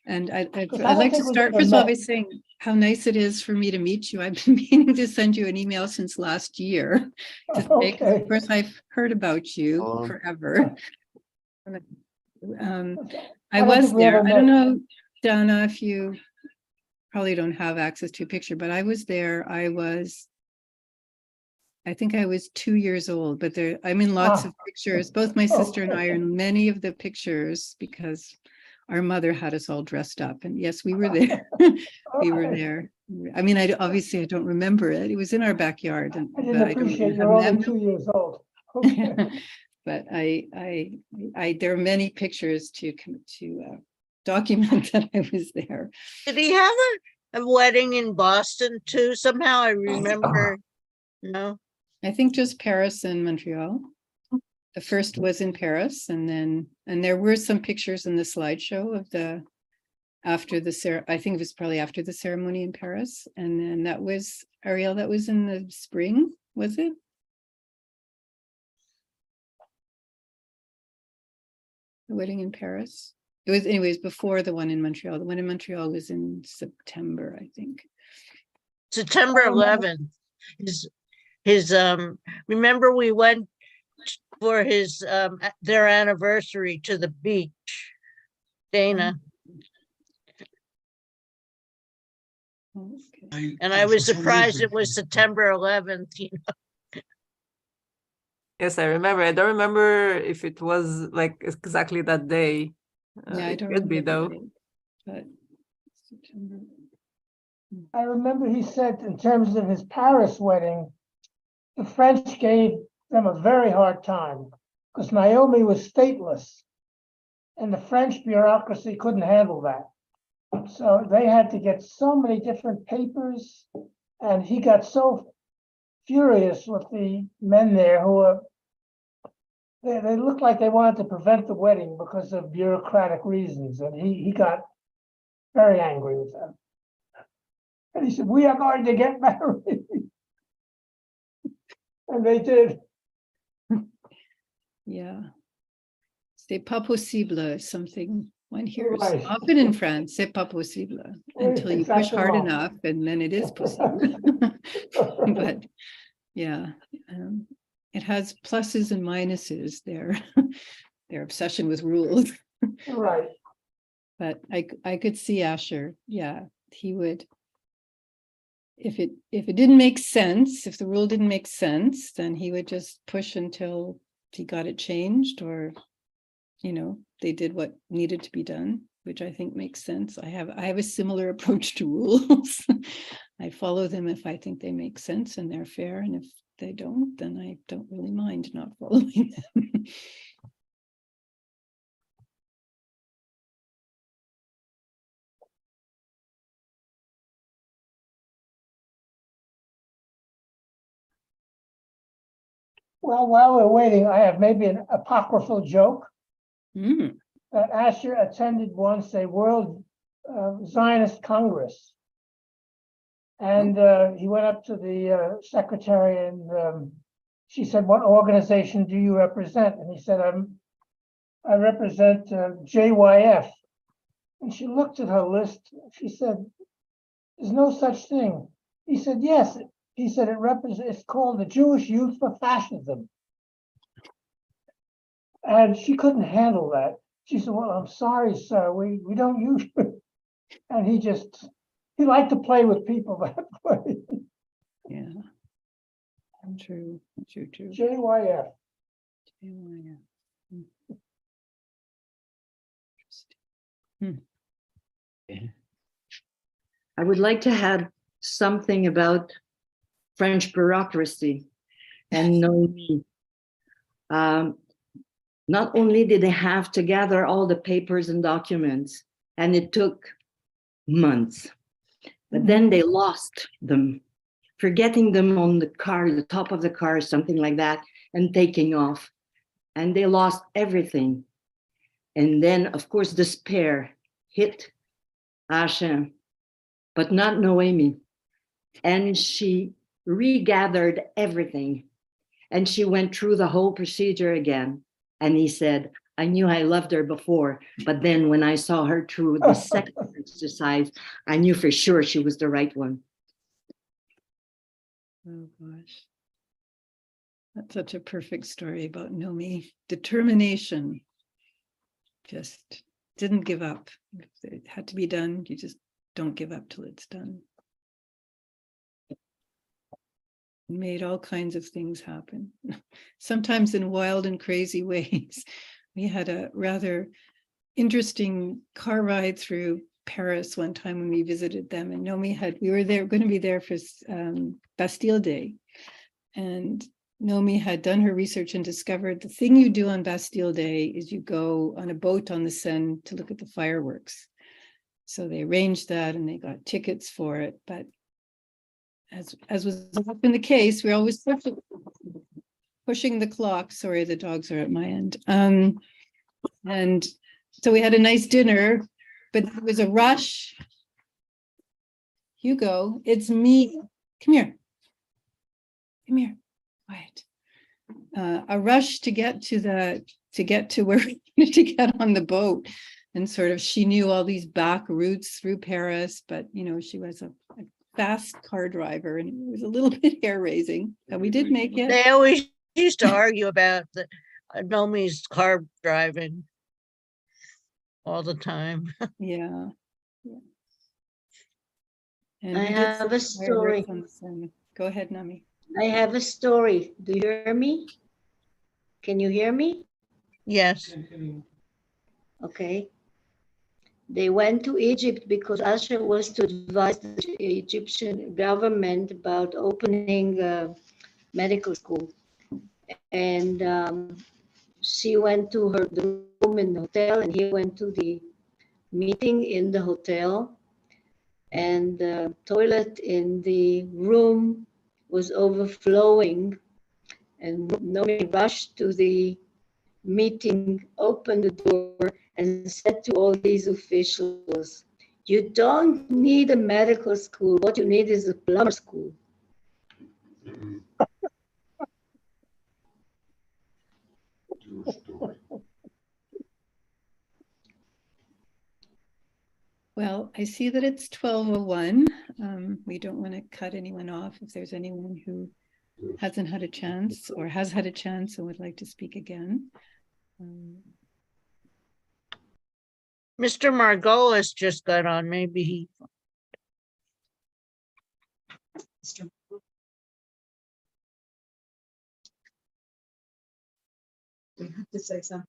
And I'd like to start first of all by saying how nice it is for me to meet you. I've been meaning to send you an email since last year to say, 'cause of course I've heard about you forever. I was there. I don't know, Donna, if you probably don't have access to a picture, but I was there. I think I was 2 years old, but I'm in lots of pictures. Both my sister and I are in many of the pictures because our mother had us all dressed up. And yes, we were there. We were there. I mean, obviously I don't remember it. It was in our backyard. I didn't appreciate you're only 2 years old. Okay. But there are many pictures to document that I was there. Did he have a wedding in Boston too? Somehow I remember. No, I think just Paris and Montreal. The first was in Paris, and there were some pictures in the slideshow of I think it was probably after the ceremony in Paris. And then that was, Ariel, that was in the spring, was it? The wedding in Paris. It was anyways before the one in Montreal. The one in Montreal was in September, I think. September 11th. His remember we went for his their anniversary to the beach, Dana. Okay. And I was surprised it was September 11th, you know. Yes, I remember. I don't remember if it was like exactly that day. Yeah, I don't could be though. date, but September. I remember he said in terms of his Paris wedding, the French gave them a very hard time because Naomi was stateless and the French bureaucracy couldn't handle that. So they had to get so many different papers, and he got so furious with the men there who were, they looked like they wanted to prevent the wedding because of bureaucratic reasons, and he got very angry with them. And he said, "We are going to get married." And they did. Yeah. C'est pas possible is something one hears Right. often in France. C'est pas possible until you push hard enough, and then it is possible. But yeah, it has pluses and minuses. Their obsession with rules. Right. But I could see Asher. Yeah, he would. If it didn't make sense, if the rule didn't make sense, then he would just push until he got it changed, or they did what needed to be done, which I think makes sense. I have a similar approach to rules. I follow them if I think they make sense and they're fair, and if they don't, then I don't really mind not following them. Well, while we're waiting, I have maybe an apocryphal joke. that Asher attended once a World Zionist Congress. And he went up to the secretary and she said, "What organization do you represent?" And he said, I represent JYF. And she looked at her list. She said, "There's no such thing." He said, "Yes." He said, it's called the Jewish Youth for Fascism. And she couldn't handle that. She said, "Well, I'm sorry, sir, we don't use it." And he liked to play with people that way. Yeah. True. JYF. I would like to have something about French bureaucracy and Noemi. Not only did they have to gather all the papers and documents, and it took months, but then they lost them, forgetting them on the car, the top of the car, something like that, and taking off. And they lost everything. And then, of course, despair hit Asha, but not Noemi. And she regathered everything. And she went through the whole procedure again. And he said, "I knew I loved her before, but then when I saw her through the second exercise, I knew for sure she was the right one." Oh gosh. That's such a perfect story about Nomi. Determination. Just didn't give up. If it had to be done, you just don't give up till it's done. Made all kinds of things happen, sometimes in wild and crazy ways. We had a rather interesting car ride through Paris one time when we visited them, and we were going to be there for Bastille Day, and Nomi had done her research and discovered the thing you do on Bastille Day is you go on a boat on the Seine to look at the fireworks. So they arranged that and they got tickets for it, but as was often the case, we're always pushing the clock. Sorry, the dogs are at my end. And so we had a nice dinner, but there was a rush. Hugo, it's me. Come here. Quiet. A rush to get to where we wanted to get on the boat. And sort of, she knew all these back routes through Paris, but she was a fast car driver, and it was a little bit hair raising, and we did make it. They always used to argue about the Nomi's car driving all the time. Yeah. And I have a story. Go ahead, Nami. I have a story. Do you hear me? Can you hear me? Yes. Okay. They went to Egypt because Asher was to advise the Egyptian government about opening a medical school. And she went to the room in the hotel, and he went to the meeting in the hotel. And the toilet in the room was overflowing. And Nomi rushed to the meeting, opened the door, and said to all these officials, "You don't need a medical school. What you need is a plumber school." Well, I see that it's 12:01. We don't want to cut anyone off if there's anyone who hasn't had a chance or has had a chance and would like to speak again. Mr. Margolis just got on. Maybe he. We have to say something.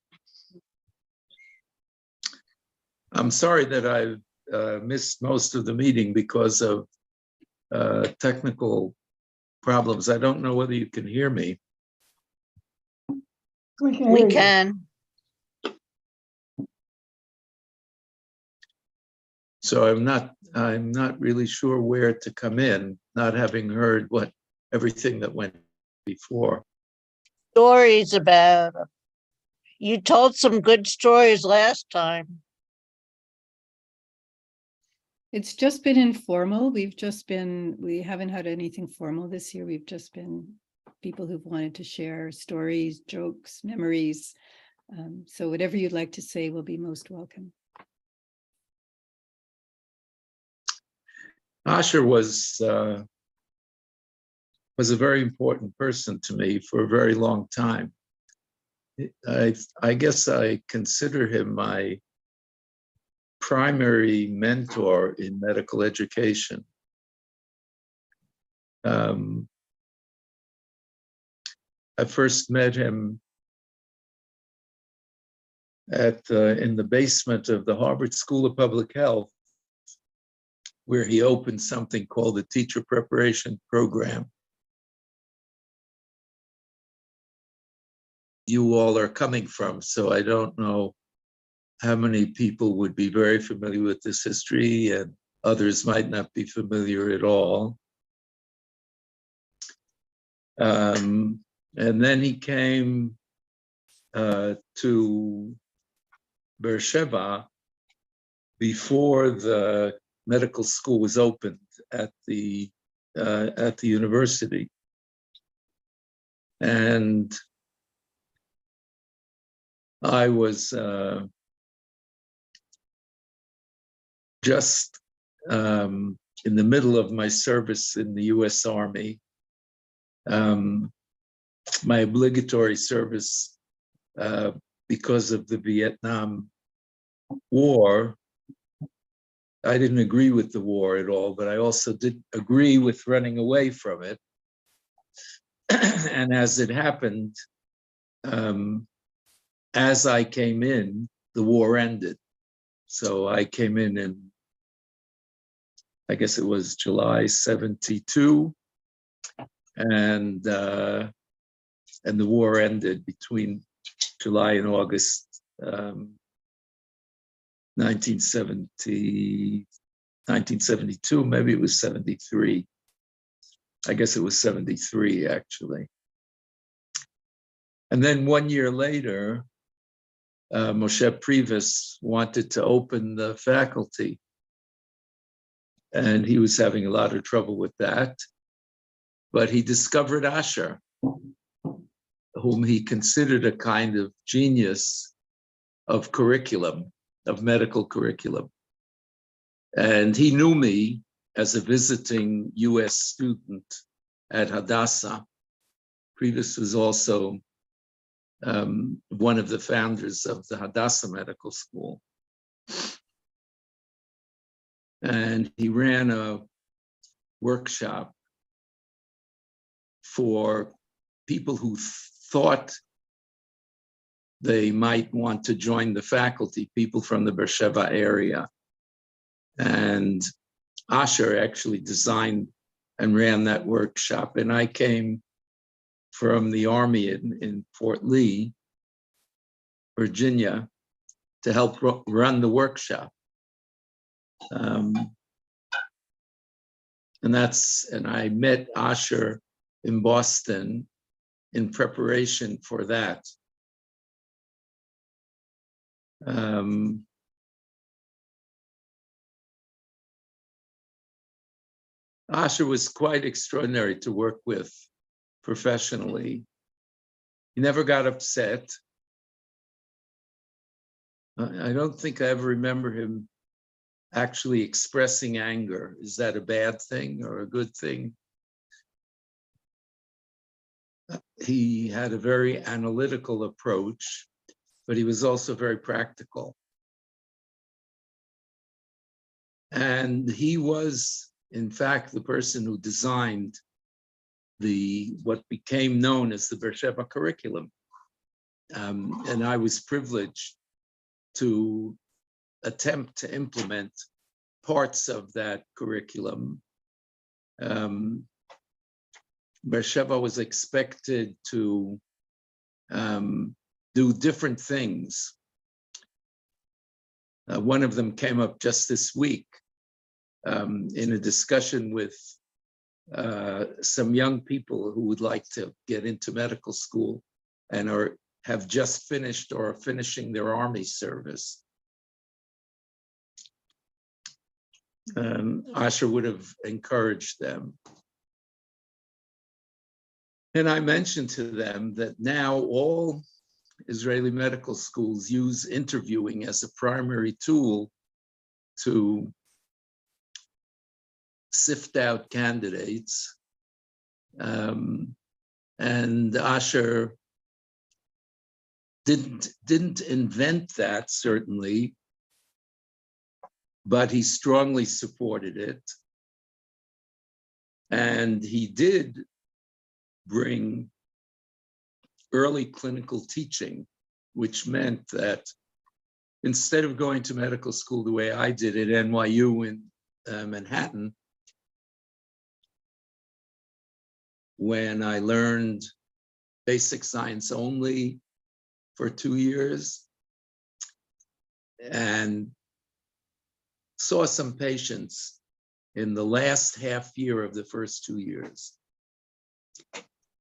I'm sorry that I've missed most of the meeting because of technical problems. I don't know whether you can hear me. We can. So I'm not really sure where to come in, not having heard everything that went before. Stories about You told some good stories last time. It's just been informal. We haven't had anything formal this year. We've just been people who've wanted to share stories, jokes, memories. So whatever you'd like to say will be most welcome. Asher was a very important person to me for a very long time. I guess I consider him my primary mentor in medical education. I first met him in the basement of the Harvard School of Public Health, where he opened something called the Teacher Preparation Program. You all are coming from, so I don't know how many people would be very familiar with this history, and others might not be familiar at all. And then he came to Beersheba before the medical school was opened at the university. And I was just in the middle of my service in the US Army, my obligatory service because of the Vietnam War. I didn't agree with the war at all, but I also did agree with running away from it. And as it happened, as I came in, the war ended. So I came in, I guess it was July 72, and the war ended between July and August 1972, maybe it was 73. I guess it was 73, actually. And then 1 year later, Moshe Privis wanted to open the faculty, and he was having a lot of trouble with that. But he discovered Asher, whom he considered a kind of genius of curriculum, of medical curriculum. And he knew me as a visiting US student at Hadassah. Privis was also one of the founders of the Hadassah Medical School. And he ran a workshop for people who thought they might want to join the faculty, people from the Beersheba area. And Asher actually designed and ran that workshop. And I came from the Army in Fort Lee, Virginia, to help run the workshop. And I met Asher in Boston in preparation for that. Asher was quite extraordinary to work with professionally. He never got upset. I don't think I ever remember him actually expressing anger. Is that a bad thing or a good thing? He had a very analytical approach, but he was also very practical. And he was, in fact, the person who designed what became known as the Beersheba curriculum. And I was privileged to attempt to implement parts of that curriculum. Beersheba was expected to do different things. One of them came up just this week in a discussion with some young people who would like to get into medical school and are have just finished or are finishing their army service. Asher would have encouraged them. And I mentioned to them that now all Israeli medical schools use interviewing as a primary tool to sift out candidates. And Asher didn't invent that, certainly, but he strongly supported it. And he did bring early clinical teaching, which meant that instead of going to medical school the way I did at NYU in Manhattan, when I learned basic science only for 2 years and saw some patients in the last half year of the first 2 years.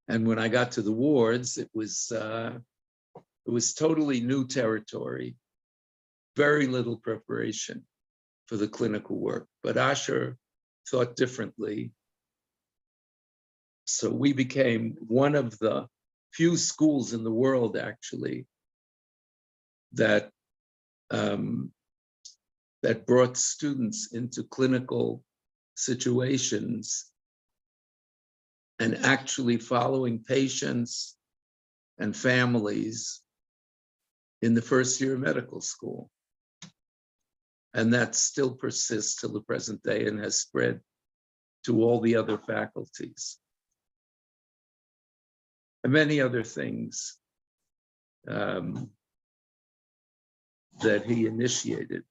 And when I got to the wards, it was totally new territory, very little preparation for the clinical work. But Asher thought differently. So we became one of the few schools in the world, actually, that that brought students into clinical situations and actually following patients and families in the first year of medical school. And that still persists till the present day and has spread to all the other faculties. And many other things that he initiated.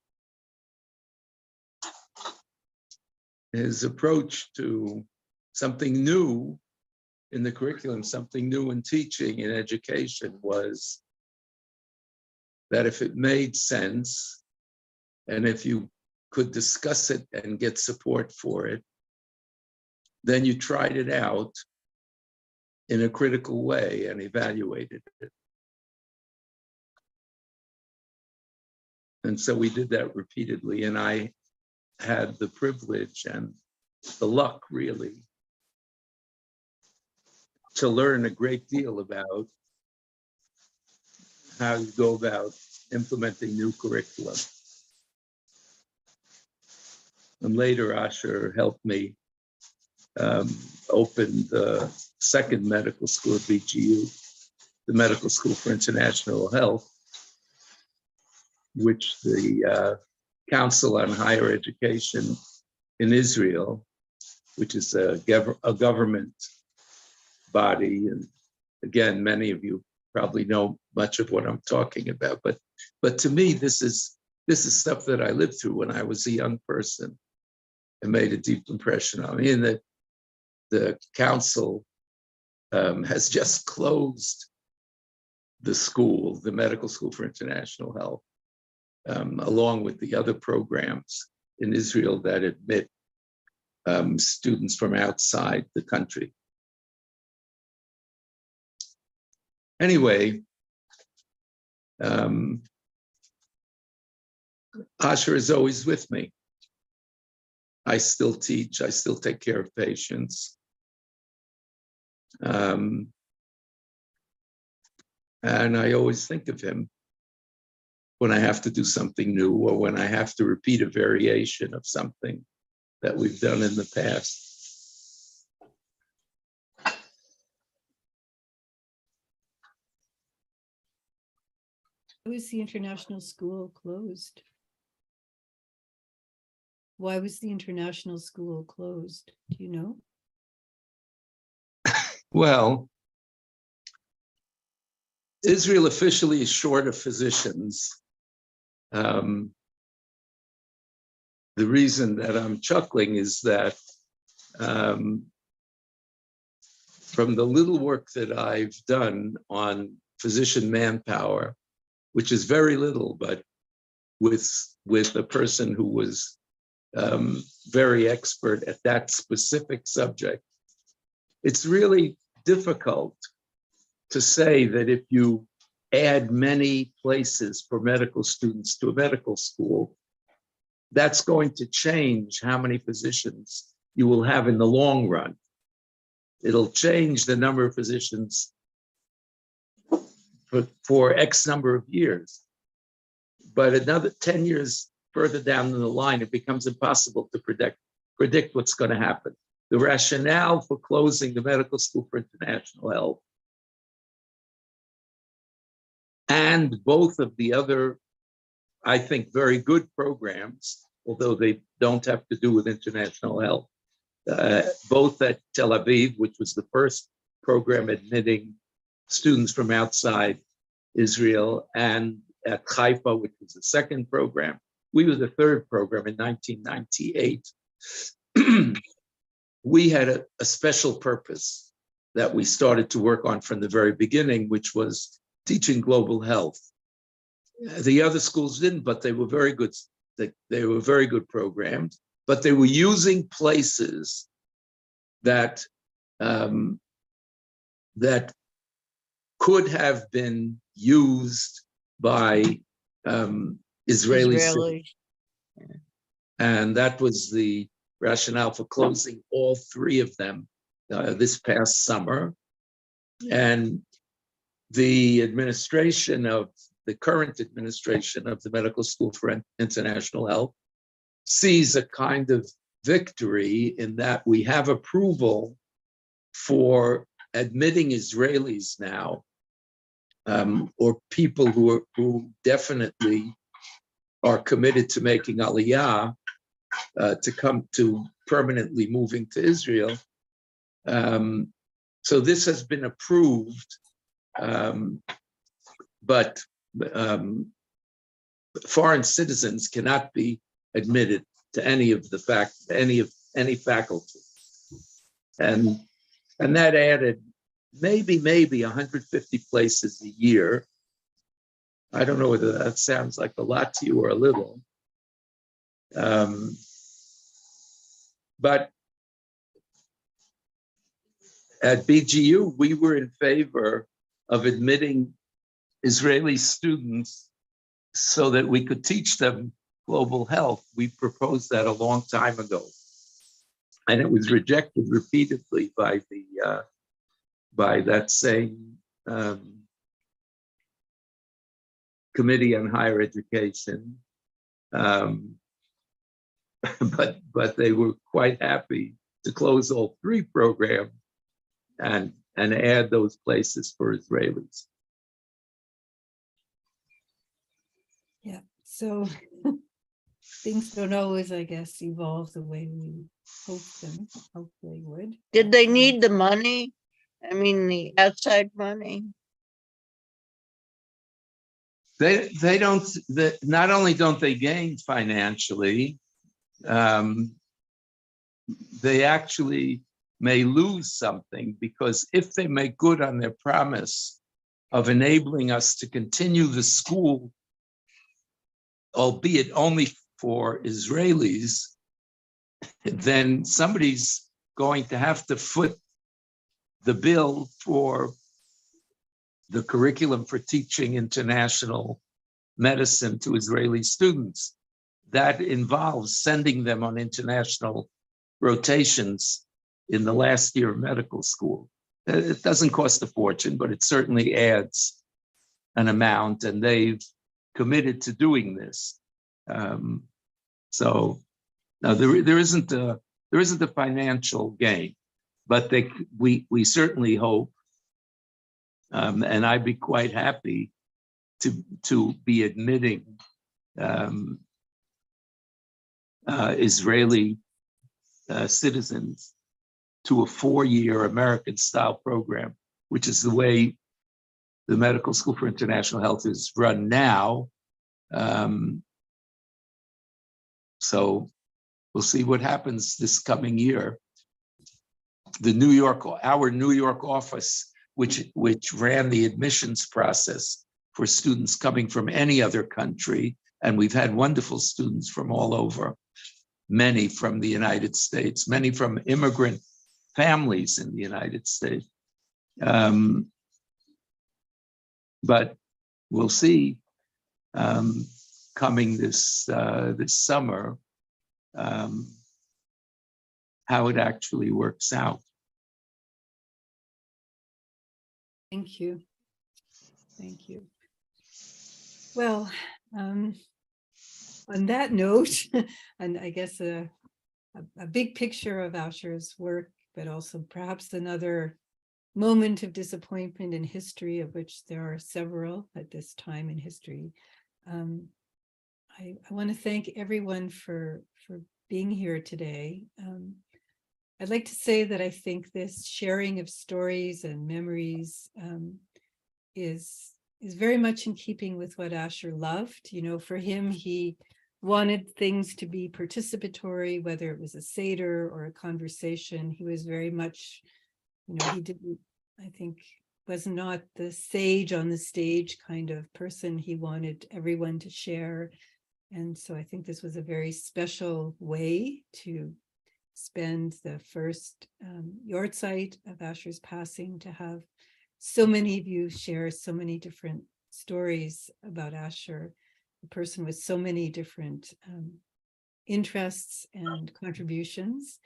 His approach to something new in the curriculum, something new in teaching and education, was that if it made sense and if you could discuss it and get support for it, then you tried it out in a critical way and evaluated it. And so we did that repeatedly, and I had the privilege and the luck, really, to learn a great deal about how you go about implementing new curriculum. And later, Asher helped me open the second medical school at BGU, the Medical School for International Health, which the Council on Higher Education in Israel, which is a government body, and again, many of you probably know much of what I'm talking about, but to me, this is stuff that I lived through when I was a young person and made a deep impression on me. And the council has just closed the school, the Medical School for International Health, along with the other programs in Israel that admit students from outside the country. Anyway, Asher is always with me. I still teach, I still take care of patients. And I always think of him when I have to do something new or when I have to repeat a variation of something that we've done in the past. Why was the international school closed? Why was the international school closed? Do you know? Well, Israel officially is short of physicians. The reason that I'm chuckling is that from the little work that I've done on physician manpower, which is very little, but with a person who was very expert at that specific subject, it's really difficult to say that if you add many places for medical students to a medical school, that's going to change how many physicians you will have in the long run. It'll change the number of physicians for X number of years. But another 10 years further down the line, it becomes impossible to predict what's going to happen. The rationale for closing the Medical School for International Health and both of the other, I think, very good programs, although they don't have to do with international health, both at Tel Aviv, which was the first program admitting students from outside Israel, and at Haifa, which was the second program. We were the third program in 1998. We had a special purpose that we started to work on from the very beginning, which was teaching global health. The other schools didn't, but they were very good. They were very good programs, but they were using places that that could have been used by Israelis. And that was the rationale for closing all three of them this past summer. And the administration of the current administration of the Medical School for International Health sees a kind of victory in that we have approval for admitting Israelis now, or people who definitely are committed to making Aliyah, to come to permanently moving to Israel. So this has been approved, but foreign citizens cannot be admitted to any of the any faculty, and that added maybe 150 places a year. I don't know whether that sounds like a lot to you or a little, but at BGU, we were in favor of admitting Israeli students so that we could teach them global health. We proposed that a long time ago, and it was rejected repeatedly by that same Committee on Higher Education, but they were quite happy to close all three programs and add those places for Israelis. Yeah, so things don't always, I guess, evolve the way we hope they would. Did they need the money? I mean, the outside money? They don't, not only don't they gain financially, they actually may lose something, because if they make good on their promise of enabling us to continue the school, albeit only for Israelis, then somebody's going to have to foot the bill for the curriculum for teaching international medicine to Israeli students. That involves sending them on international rotations in the last year of medical school. It doesn't cost a fortune, but it certainly adds an amount, and they've committed to doing this. So now there isn't a financial gain, but we certainly hope, and I'd be quite happy to be admitting Israeli citizens to a 4-year American-style program, which is the way the Medical School for International Health is run now. So we'll see what happens this coming year. Our New York office, which ran the admissions process for students coming from any other country, and we've had wonderful students from all over, many from the United States, many from immigrant families in the United States. But we'll see coming this summer how it actually works out. Thank you. Thank you. Well, on that note, and I guess a big picture of Asher's work, but also perhaps another moment of disappointment in history, of which there are several at this time in history. I want to thank everyone for being here today. I'd like to say that I think this sharing of stories and memories is very much in keeping with what Asher loved. You know, for him, he wanted things to be participatory, whether it was a seder or a conversation. He was very much, you know, he didn't, I think, was not the sage on the stage kind of person. He wanted everyone to share. And so I think this was a very special way to spend the first Yortzeit of Asher's passing, to have so many of you share so many different stories about Asher, a person with so many different interests and contributions.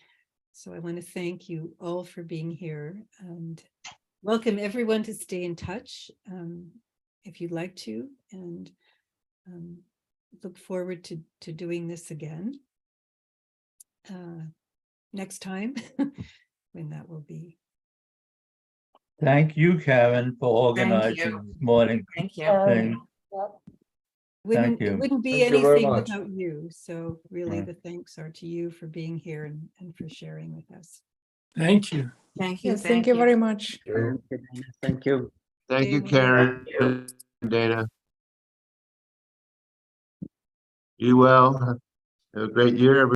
So I want to thank you all for being here and welcome everyone to stay in touch if you'd like to, and look forward to doing this again next time, when that will be. Thank you, Karen, for organizing this morning. Thank you. thing. It you. wouldn't be Thank you very anything much. without you. So really Yeah. the thanks are to you for being here and for sharing with us. Thank you. Thank you. Yes, thank you very much. Thank you. Thank you, Dana. Karen and Dana. Be well. Have a great year, everybody.